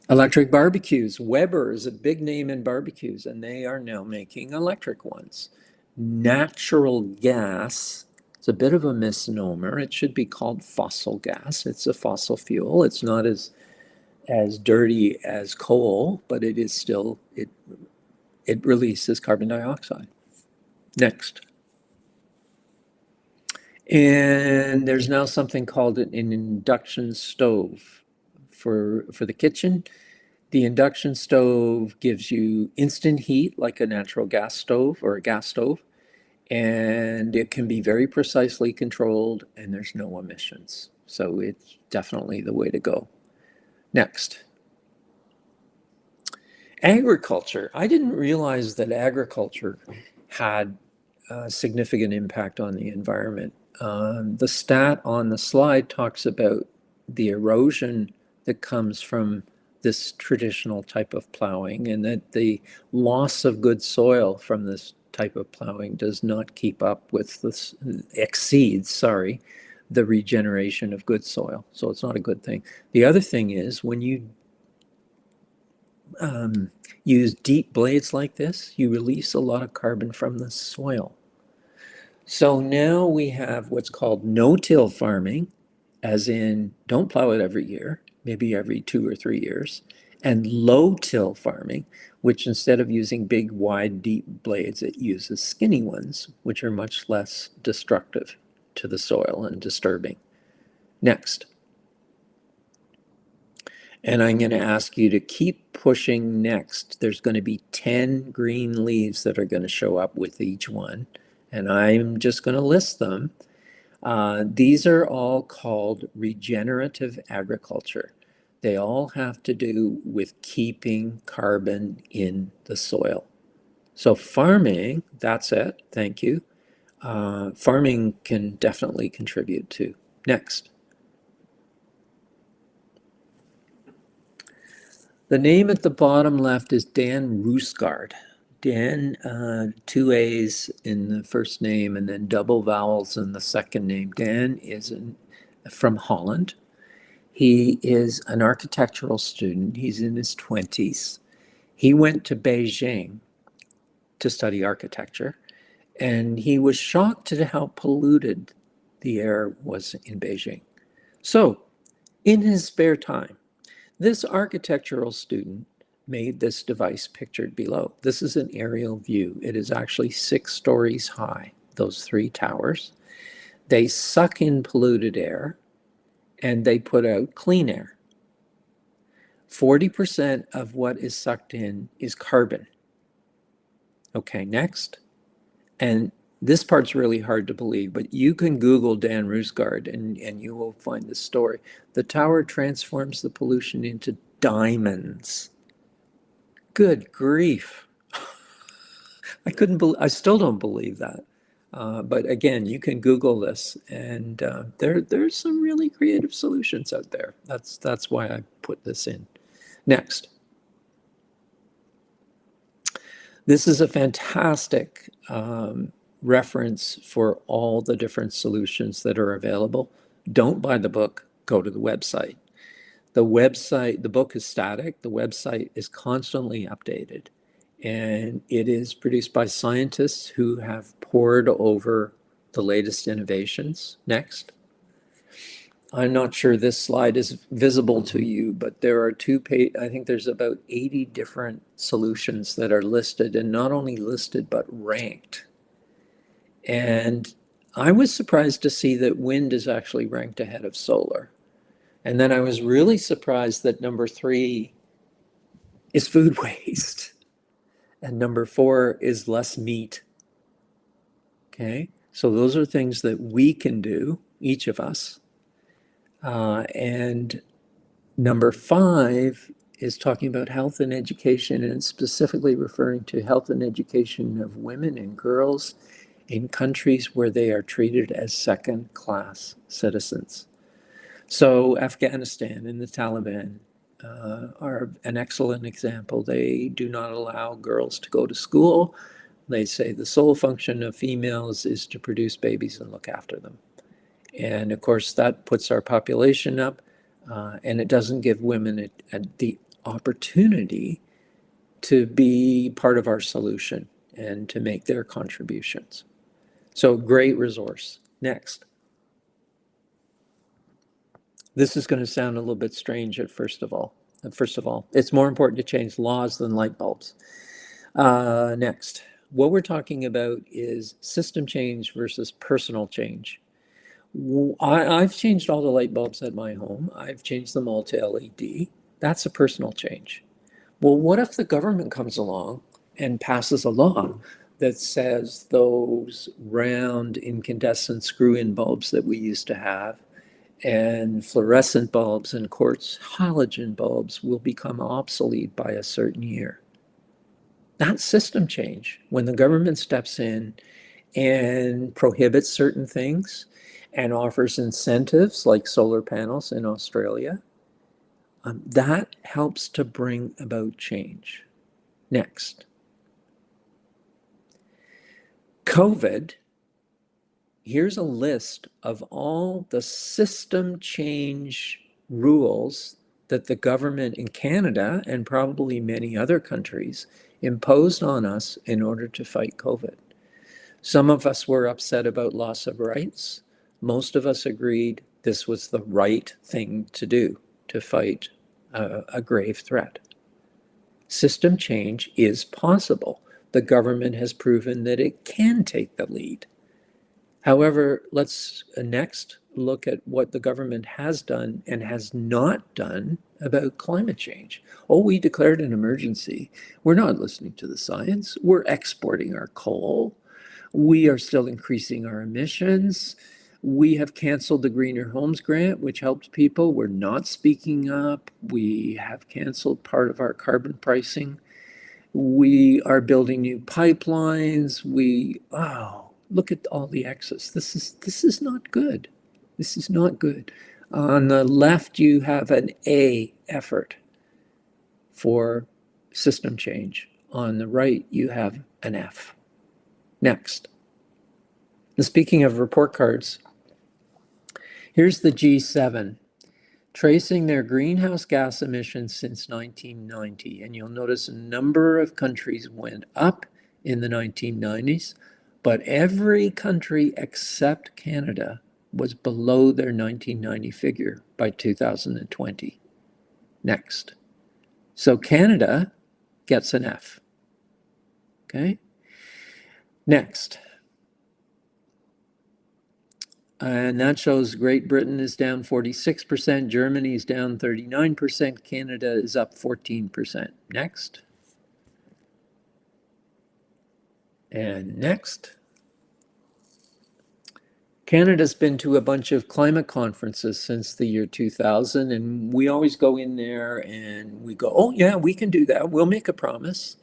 Electric barbecues. Weber is a big name in barbecues, and they are now making electric ones. Natural gas, it's a bit of a misnomer. It should be called fossil gas. It's a fossil fuel. It's not as dirty as coal, but it is still, it releases carbon dioxide. Next. And there's now something called an induction stove for the kitchen. The induction stove gives you instant heat like a natural gas stove or a gas stove, and it can be very precisely controlled, and there's no emissions. So it's definitely the way to go. Next. Agriculture. I didn't realize that agriculture had a significant impact on the environment. The stat on the slide talks about the erosion that comes from this traditional type of plowing, and that the loss of good soil from this type of plowing does not keep up with this, exceeds the regeneration of good soil. So it's not a good thing. The other thing is when you use deep blades like this, you release a lot of carbon from the soil. So now we have what's called no-till farming, as in don't plow it every year, maybe every 2 or 3 years, and low-till farming, which instead of using big, wide, deep blades, it uses skinny ones, which are much less destructive to the soil and disturbing. Next. And I'm going to ask you to keep pushing next. There's going to be 10 green leaves that are going to show up with each one. And I'm just going to list them. These are all called regenerative agriculture. They all have to do with keeping carbon in the soil. So farming, that's it. Thank you. Farming can definitely contribute to. Next. The name at the bottom left is Dan Rusgaard. Dan, 2 A's in the first name and then double vowels in the second name. Dan is from Holland. He is an architectural student. He's in his 20s. He went to Beijing to study architecture, and he was shocked at how polluted the air was in Beijing. So, in his spare time, this architectural student made this device pictured below. This is an aerial view. It is actually 6 stories high, those 3 towers. They suck in polluted air and they put out clean air. 40% of what is sucked in is carbon. Okay, next. And this part's really hard to believe, but you can Google Dan Rusgaard and you will find this story. The tower transforms the pollution into diamonds. Good grief. I still don't believe that. But again, you can Google this, and there's some really creative solutions out there. That's why I put this in. Next. This is a fantastic reference for all the different solutions that are available. Don't buy the book, go to the website. The book is static, the website is constantly updated, and it is produced by scientists who have pored over the latest innovations. Next. I'm not sure this slide is visible to you, but there are I think there's about 80 different solutions that are listed, and not only listed, but ranked. And I was surprised to see that wind is actually ranked ahead of solar. And then I was really surprised that number 3 is food waste. And number 4 is less meat. Okay, so those are things that we can do, each of us. And number 5 is talking about health and education, and specifically referring to health and education of women and girls in countries where they are treated as second-class citizens. So Afghanistan and the Taliban are an excellent example. They do not allow girls to go to school. They say the sole function of females is to produce babies and look after them. And of course, that puts our population up, and it doesn't give women the opportunity to be part of our solution and to make their contributions. So great resource. Next. This is going to sound a little bit strange at first of all. It's more important to change laws than light bulbs. Next. What we're talking about is system change versus personal change. I've changed all the light bulbs at my home. I've changed them all to LED. That's a personal change. Well, what if the government comes along and passes a law that says those round incandescent screw-in bulbs that we used to have and fluorescent bulbs and quartz halogen bulbs will become obsolete by a certain year? That's system change. When the government steps in and prohibits certain things and offers incentives like solar panels in Australia, that helps to bring about change. Next. COVID, here's a list of all the system change rules that the government in Canada and probably many other countries imposed on us in order to fight COVID. Some of us were upset about loss of rights. Most of us agreed this was the right thing to do to fight a grave threat. System change is possible. The government has proven that it can take the lead. However, let's next look at what the government has done and has not done about climate change. Oh, we declared an emergency. We're not listening to the science. We're exporting our coal. We are still increasing our emissions. We have canceled the Greener Homes Grant, which helped people. We're not speaking up. We have canceled part of our carbon pricing. We are building new pipelines. Look at all the excess. This is not good. This is not good. On the left, you have an A effort for system change. On the right, you have an F. Next. And speaking of report cards, here's the G7 tracing their greenhouse gas emissions since 1990. And you'll notice a number of countries went up in the 1990s, but every country except Canada was below their 1990 figure by 2020. Next. So Canada gets an F. Okay? Next. And that shows Great Britain is down 46%, Germany is down 39%, Canada is up 14%. Next. And next. Canada's been to a bunch of climate conferences since the year 2000, and we always go in there and we go, oh yeah, we can do that. We'll make a promise.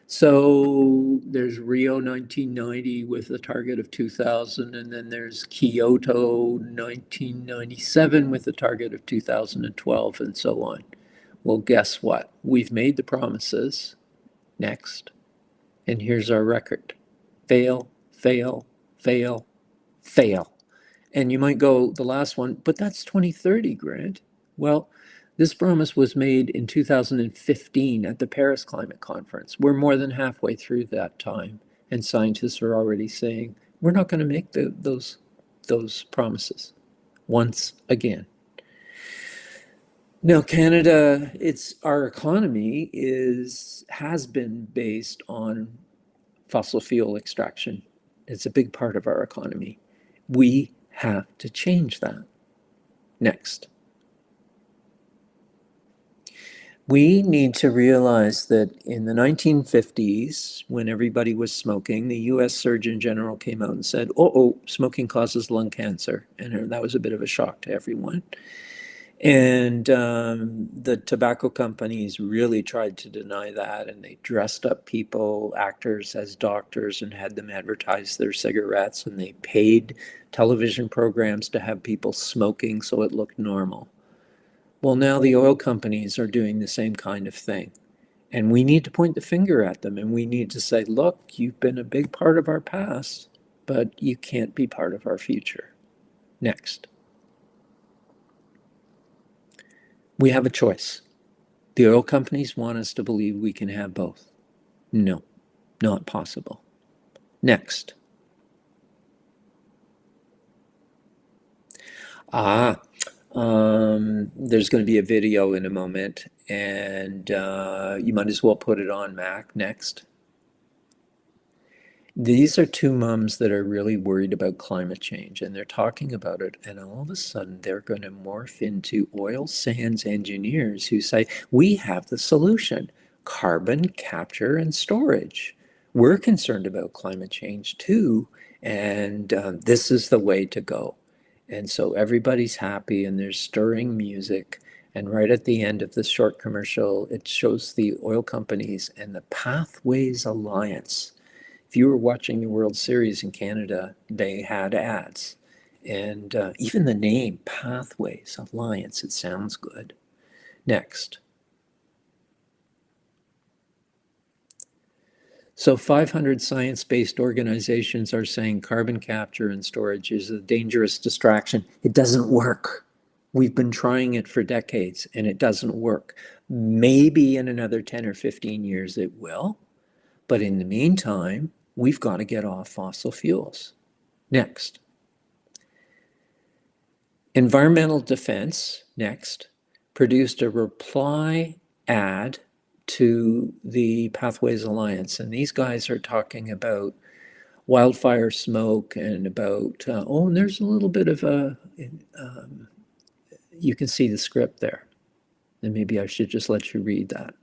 So there's Rio 1990 with a target of 2000, and then there's Kyoto 1997 with a target of 2012, and so on. Well, guess what? We've made the promises. Next. And here's our record. Fail, fail, fail, fail. And you might go, the last one, but that's 2030, Grant. Well, this promise was made in 2015 at the Paris Climate Conference. We're more than halfway through that time, and scientists are already saying, we're not going to make those promises once again. Now, Canada, our economy has been based on fossil fuel extraction. It's a big part of our economy. We have to change that. Next. We need to realize that in the 1950s, when everybody was smoking, the US Surgeon General came out and said, smoking causes lung cancer. And that was a bit of a shock to everyone. And the tobacco companies really tried to deny that, and they dressed up people, actors, as doctors and had them advertise their cigarettes, and they paid television programs to have people smoking so it looked normal. Well, now the oil companies are doing the same kind of thing. And we need to point the finger at them, and we need to say, look, you've been a big part of our past, but you can't be part of our future. Next. We have a choice. The oil companies want us to believe we can have both. No, not possible. Next. There's going to be a video in a moment, and you might as well put it on, Mac. Next. These are two mums that are really worried about climate change, and they're talking about it, and all of a sudden they're going to morph into oil sands engineers who say, we have the solution, carbon capture and storage. We're concerned about climate change too, and this is the way to go. And so everybody's happy, and there's stirring music. And right at the end of the short commercial, it shows the oil companies and the Pathways Alliance. If you were watching the World Series in Canada, they had ads. And even the name, Pathways Alliance, it sounds good. Next. So 500 science-based organizations are saying carbon capture and storage is a dangerous distraction. It doesn't work. We've been trying it for decades and it doesn't work. Maybe in another 10 or 15 years it will, but in the meantime, we've got to get off fossil fuels. Next. Environmental Defense, next, produced a reply ad to the Pathways Alliance. And these guys are talking about wildfire smoke and about, and there's a little bit of you can see the script there. And maybe I should just let you read that.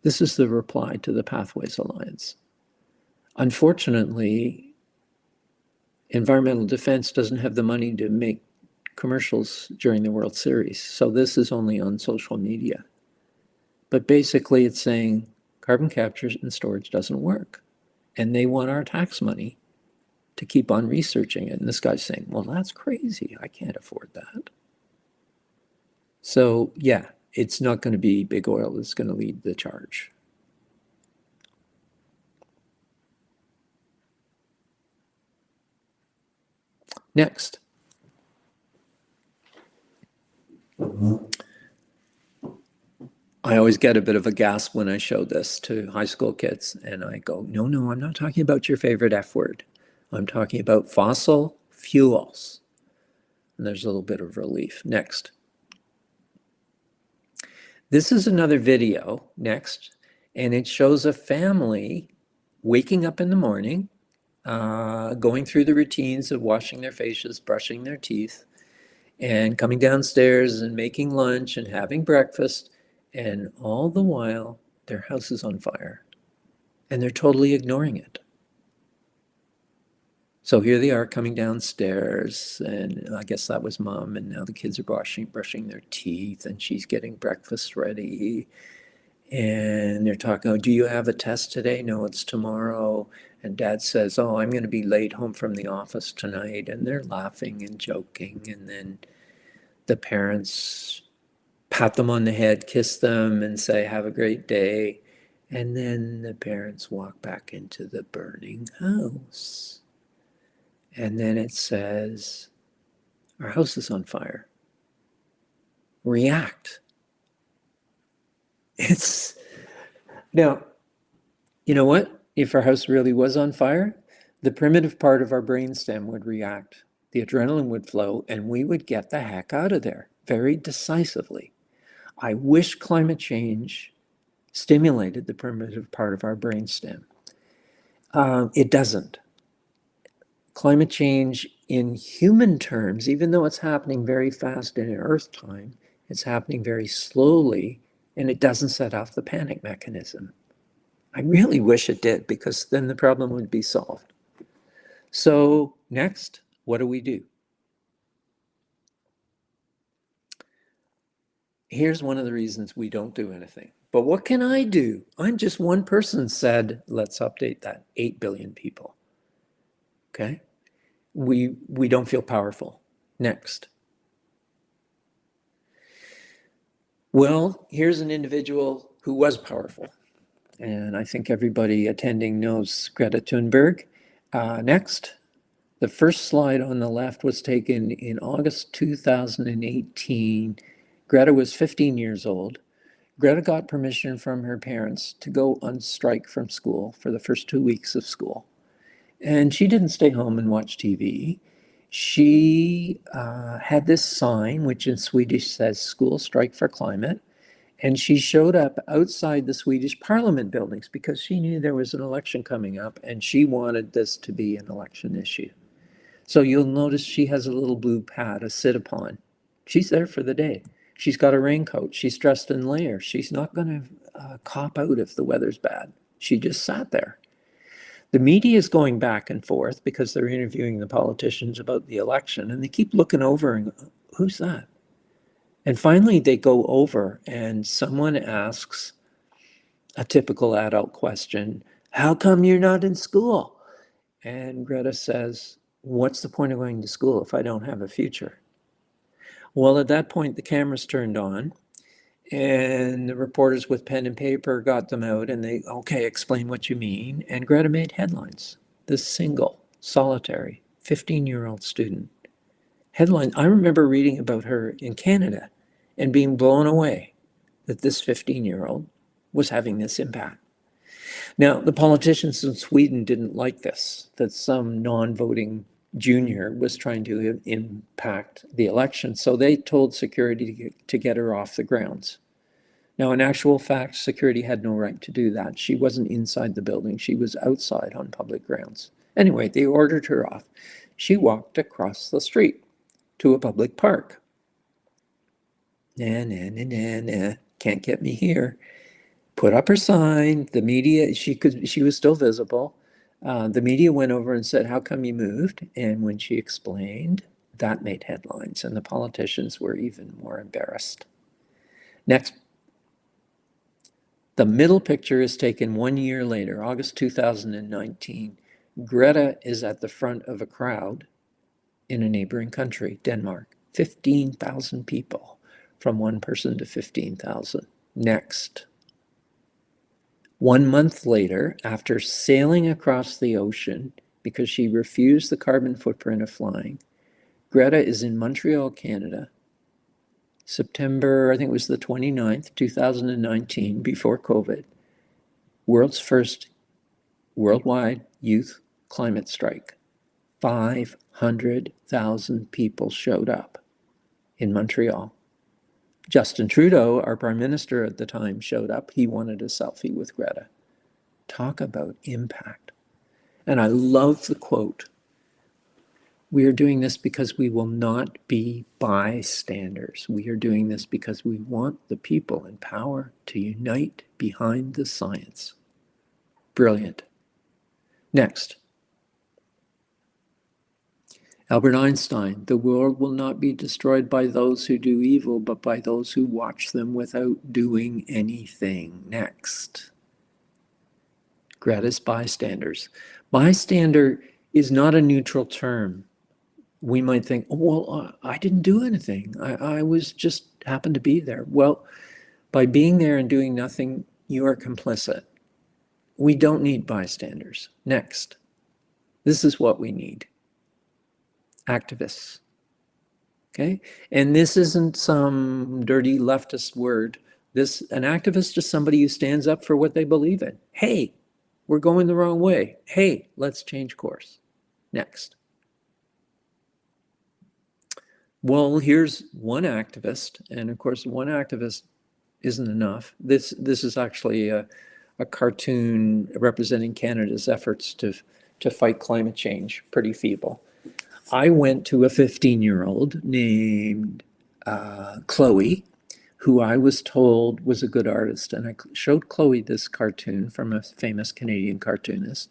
This is the reply to the Pathways Alliance. Unfortunately, Environmental Defense doesn't have the money to make commercials during the World Series, so this is only on social media. But basically it's saying carbon capture and storage doesn't work, and they want our tax money to keep on researching it. And this guy's saying, well, that's crazy. I can't afford that. So yeah, it's not going to be big oil that's going to lead the charge. Next. I always get a bit of a gasp when I show this to high school kids, and I go, no, I'm not talking about your favorite F word. I'm talking about fossil fuels. And there's a little bit of relief. Next. This is another video, next, and it shows a family waking up in the morning, going through the routines of washing their faces, brushing their teeth, and coming downstairs and making lunch and having breakfast, and all the while their house is on fire and they're totally ignoring it. So here they are coming downstairs, and I guess that was mom, and now the kids are brushing their teeth, and she's getting breakfast ready, and they're talking, oh, do you have a test today? No, it's tomorrow. And dad says, oh, I'm going to be late home from the office tonight. And they're laughing and joking. And then the parents pat them on the head, kiss them, and say, have a great day. And then the parents walk back into the burning house. And then it says, our house is on fire. React. It's, now, you know what? If our house really was on fire, the primitive part of our brainstem would react. The adrenaline would flow, and we would get the heck out of there very decisively. I wish climate change stimulated the primitive part of our brainstem. It doesn't. Climate change in human terms, even though it's happening very fast in Earth time, it's happening very slowly, and it doesn't set off the panic mechanism. I really wish it did, because then the problem would be solved. So next, what do? Here's one of the reasons we don't do anything. But what can I do? I'm just one person said, let's update that. 8 billion people. Okay? We don't feel powerful. Next. Well, here's an individual who was powerful. And I think everybody attending knows Greta Thunberg. Next. The first slide on the left was taken in August 2018. Greta was 15 years old. Greta got permission from her parents to go on strike from school for the first 2 weeks of school. And she didn't stay home and watch TV. She had this sign, which in Swedish says School Strike for Climate. And she showed up outside the Swedish parliament buildings because she knew there was an election coming up and she wanted this to be an election issue. So you'll notice she has a little blue pad, a sit-upon. She's there for the day. She's got a raincoat. She's dressed in layers. She's not going to cop out if the weather's bad. She just sat there. The media is going back and forth because they're interviewing the politicians about the election, and they keep looking over and go, who's that? And finally they go over and someone asks a typical adult question, how come you're not in school? And Greta says, what's the point of going to school if I don't have a future? Well, at that point, the cameras turned on and the reporters with pen and paper got them out and they, okay, explain what you mean. And Greta made headlines. This single, solitary, 15-year-old student Headline. I remember reading about her in Canada and being blown away that this 15-year-old was having this impact. Now, the politicians in Sweden didn't like this, that some non-voting junior was trying to impact the election. So they told security to get her off the grounds. Now, in actual fact, security had no right to do that. She wasn't inside the building. She was outside on public grounds. Anyway, they ordered her off. She walked across the street to a public park. Nah, can't get me here. Put up her sign. The media, she was still visible. The media went over and said, "How come you moved?" And when she explained, that made headlines, and the politicians were even more embarrassed. Next. The middle picture is taken 1 year later, August 2019. Greta is at the front of a crowd in a neighboring country, Denmark. 15,000 people, from one person to 15,000. Next. 1 month later, after sailing across the ocean because she refused the carbon footprint of flying, Greta is in Montreal, Canada, September, I think it was the 29th, 2019, before COVID, world's first worldwide youth climate strike. 500,000 people showed up in Montreal. Justin Trudeau, our prime minister at the time, showed up. He wanted a selfie with Greta. Talk about impact. And I love the quote. We are doing this because we will not be bystanders. We are doing this because we want the people in power to unite behind the science. Brilliant. Next. Albert Einstein, the world will not be destroyed by those who do evil, but by those who watch them without doing anything. Next. Greta's bystanders. Bystander is not a neutral term. We might think, oh, well, I didn't do anything. I was just happened to be there. Well, by being there and doing nothing, you are complicit. We don't need bystanders. Next. This is what we need. Activists. Okay? And this isn't some dirty leftist word. An activist is somebody who stands up for what they believe in. Hey, we're going the wrong way. Hey, let's change course. Next. Well, here's one activist, and of course, one activist isn't enough. This is actually a cartoon representing Canada's efforts to fight climate change. Pretty feeble. I went to a 15-year-old named Chloe, who I was told was a good artist, and I showed Chloe this cartoon from a famous Canadian cartoonist.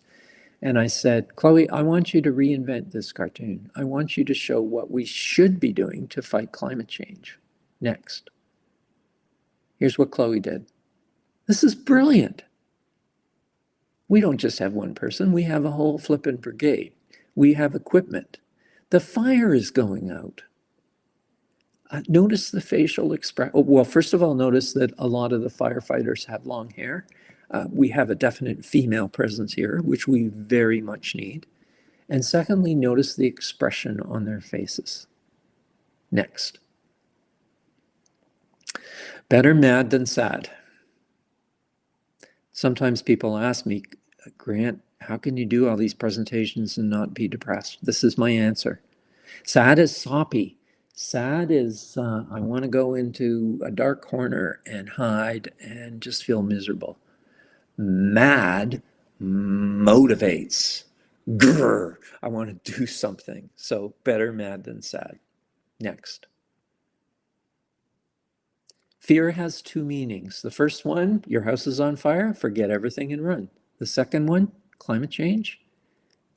And I said, Chloe, I want you to reinvent this cartoon. I want you to show what we should be doing to fight climate change. Next. Here's what Chloe did. This is brilliant. We don't just have one person. We have a whole flippin' brigade. We have equipment. The fire is going out. Notice the facial expression. Oh, well, first of all, notice that a lot of the firefighters have long hair. We have a definite female presence here, which we very much need. And secondly, notice the expression on their faces. Next. Better mad than sad. Sometimes people ask me, Grant, how can you do all these presentations and not be depressed? This is my answer. Sad is soppy. Sad is, I want to go into a dark corner and hide and just feel miserable. Mad motivates. Grr, I want to do something. So better mad than sad. Next. Fear has two meanings. The first one, your house is on fire, forget everything and run. The second one, climate change,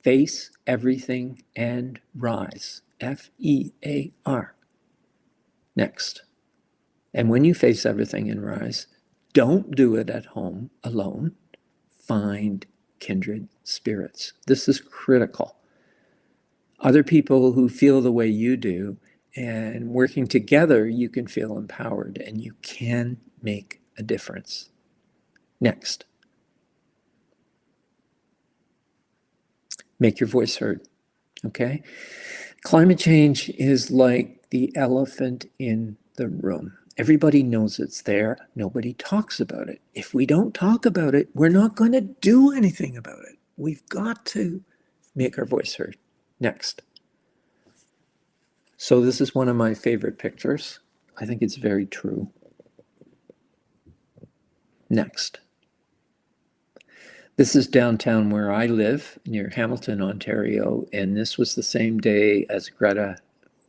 face everything and rise. F-E-A-R. Next. And when you face everything and rise, don't do it at home alone. Find kindred spirits. This is critical. Other people who feel the way you do, and working together, you can feel empowered and you can make a difference. Next. Make your voice heard. Okay? Climate change is like the elephant in the room. Everybody knows it's there. Nobody talks about it. If we don't talk about it, we're not going to do anything about it. We've got to make our voice heard. Next. So this is one of my favorite pictures. I think it's very true. Next. This is downtown where I live, near Hamilton, Ontario, and this was the same day as Greta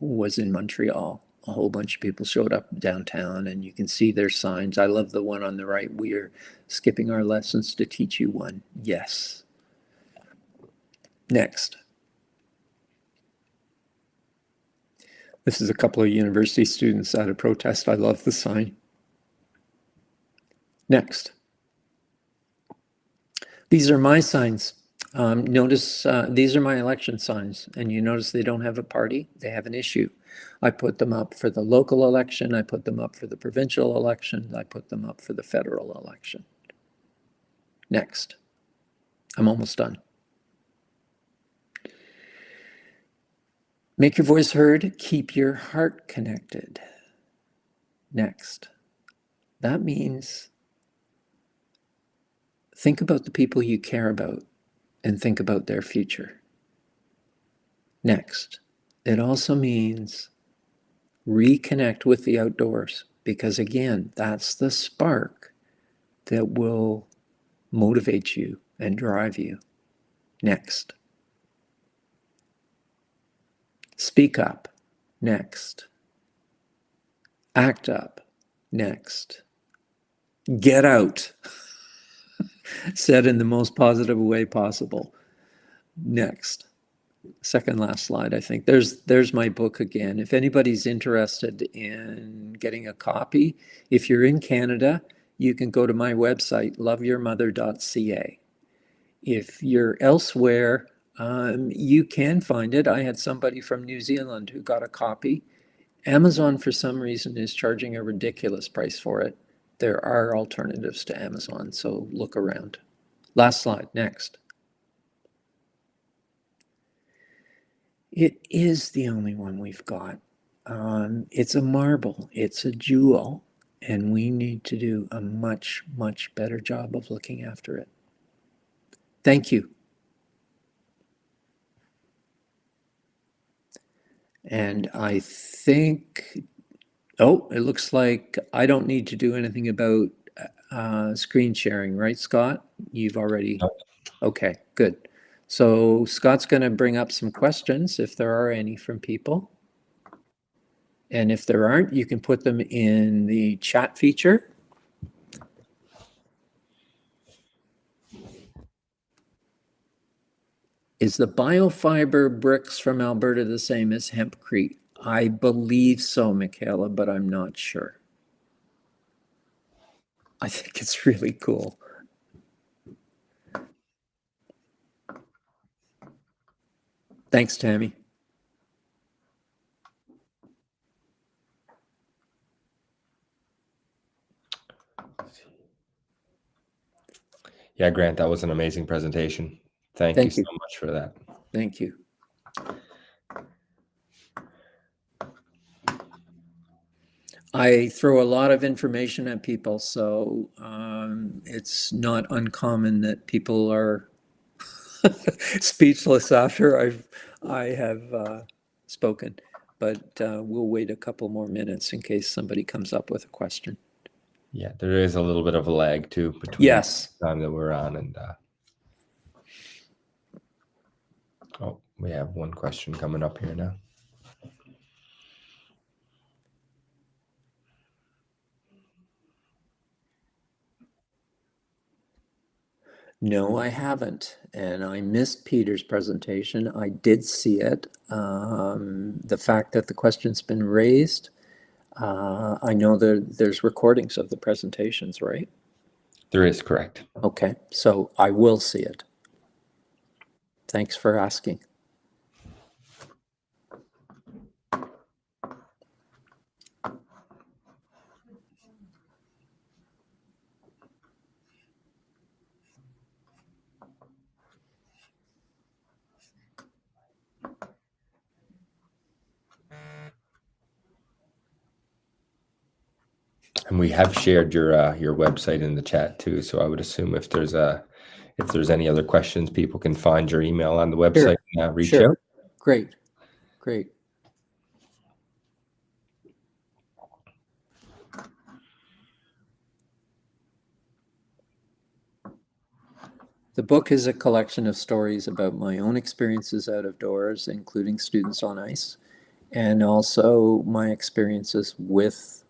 was in Montreal. A whole bunch of people showed up downtown, and you can see their signs. I love the one on the right. We are skipping our lessons to teach you one. Yes. Next. This is a couple of university students at a protest. I love the sign. Next. These are my signs. Notice these are my election signs, and you notice they don't have a party, they have an issue. I put them up for the local election, I put them up for the provincial election, I put them up for the federal election. Next. I'm almost done. Make your voice heard, keep your heart connected. Next. That means think about the people you care about and think about their future. Next. It also means reconnect with the outdoors, because again, that's the spark that will motivate you and drive you. Next. Speak up. Next. Act up. Next. Get out. Said in the most positive way possible. Next. Second last slide, I think. There's my book again. If anybody's interested in getting a copy, if you're in Canada, you can go to my website, loveyourmother.ca. If you're elsewhere, you can find it. I had somebody from New Zealand who got a copy. Amazon, for some reason, is charging a ridiculous price for it. There are alternatives to Amazon, so look around. Last slide, next. It is the only one we've got. It's a marble, it's a jewel, and we need to do a much, much better job of looking after it. Thank you. And I think, oh, it looks like I don't need to do anything about screen sharing, right, Scott? You've already, okay, good. So Scott's going to bring up some questions if there are any from people. And if there aren't, you can put them in the chat feature. Is the biofiber bricks from Alberta the same as hempcrete? I believe so, Michaela, but I'm not sure. I think it's really cool. Thanks, Tammy. Yeah, Grant, that was an amazing presentation. Thank you so much for that. Thank you. I throw a lot of information at people, so it's not uncommon that people are speechless after I have spoken. But we'll wait a couple more minutes in case somebody comes up with a question. Yeah, there is a little bit of a lag too between yes. the time that we're on and oh, we have one question coming up here now. No, I haven't. And I missed Peter's presentation. I did see it. The fact that the question's been raised, I know there's recordings of the presentations, right? There is, correct. Okay, so I will see it. Thanks for asking. And we have shared your website in the chat too. So I would assume if there's any other questions, people can find your email on the website and reach Sure. out. Great. Great. The book is a collection of stories about my own experiences out of doors, including students on ice, and also my experiences with,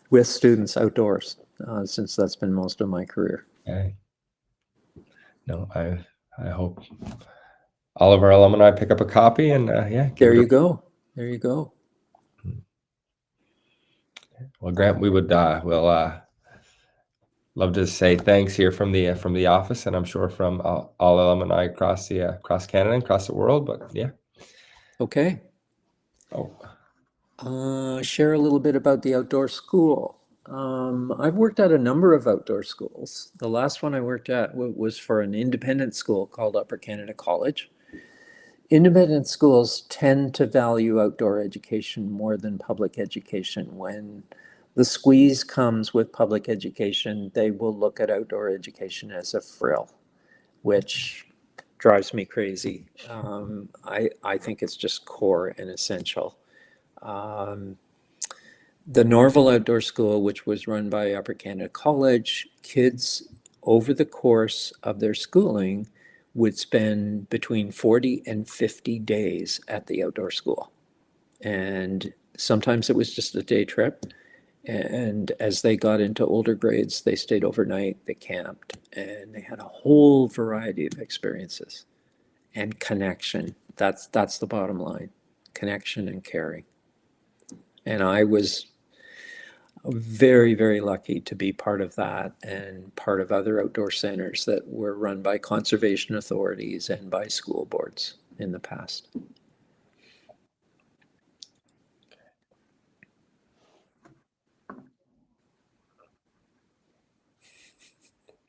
with students outdoors, since that's been most of my career. Okay. No, I hope all of our alumni pick up a copy and There you go. There you go. Well, Grant, we'll love to say thanks here from the office, and I'm sure from all alumni across Canada and across the world. But yeah. Okay. Oh. Share a little bit about the outdoor school. I've worked at a number of outdoor schools. The last one I worked at was for an independent school called Upper Canada College. Independent schools tend to value outdoor education more than public education. When the squeeze comes with public education, they will look at outdoor education as a frill, which drives me crazy. I think it's just core and essential. The Norval Outdoor School, which was run by Upper Canada College, kids over the course of their schooling would spend between 40 and 50 days at the outdoor school. And sometimes it was just a day trip. And as they got into older grades, they stayed overnight, they camped, and they had a whole variety of experiences. And connection, that's the bottom line, connection and caring. And I was very, very lucky to be part of that and part of other outdoor centers that were run by conservation authorities and by school boards in the past.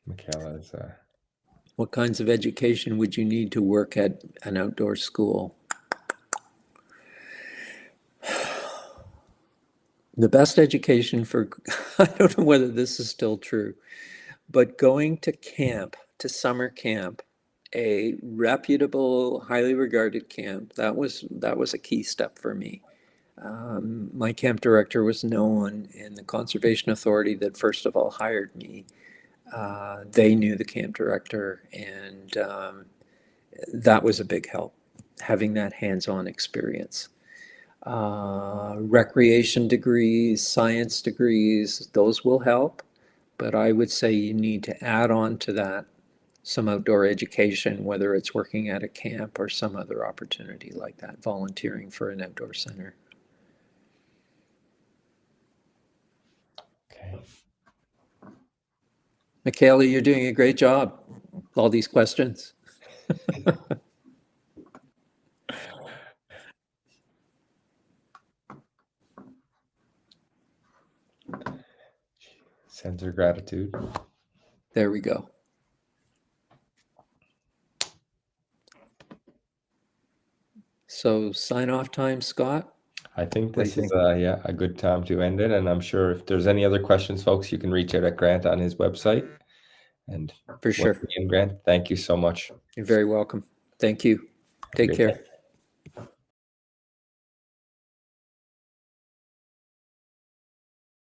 Michaela's What kinds of education would you need to work at an outdoor school? The best education for, I don't know whether this is still true, but going to camp, to summer camp, a reputable, highly regarded camp, that was a key step for me. My camp director was known, and the conservation authority that first of all hired me, they knew the camp director, and that was a big help, having that hands-on experience. Recreation degrees, science degrees, those will help, but I would say you need to add on to that some outdoor education, whether it's working at a camp or some other opportunity like that, volunteering for an outdoor center. okay. Michaela, you're doing a great job. All these questions. Sends her gratitude. There we go. So sign off time, Scott? I think this is a good time to end it. And I'm sure if there's any other questions, folks, you can reach out at Grant on his website. And for sure. Once again, Grant, thank you so much. You're very welcome. Thank you. Take care.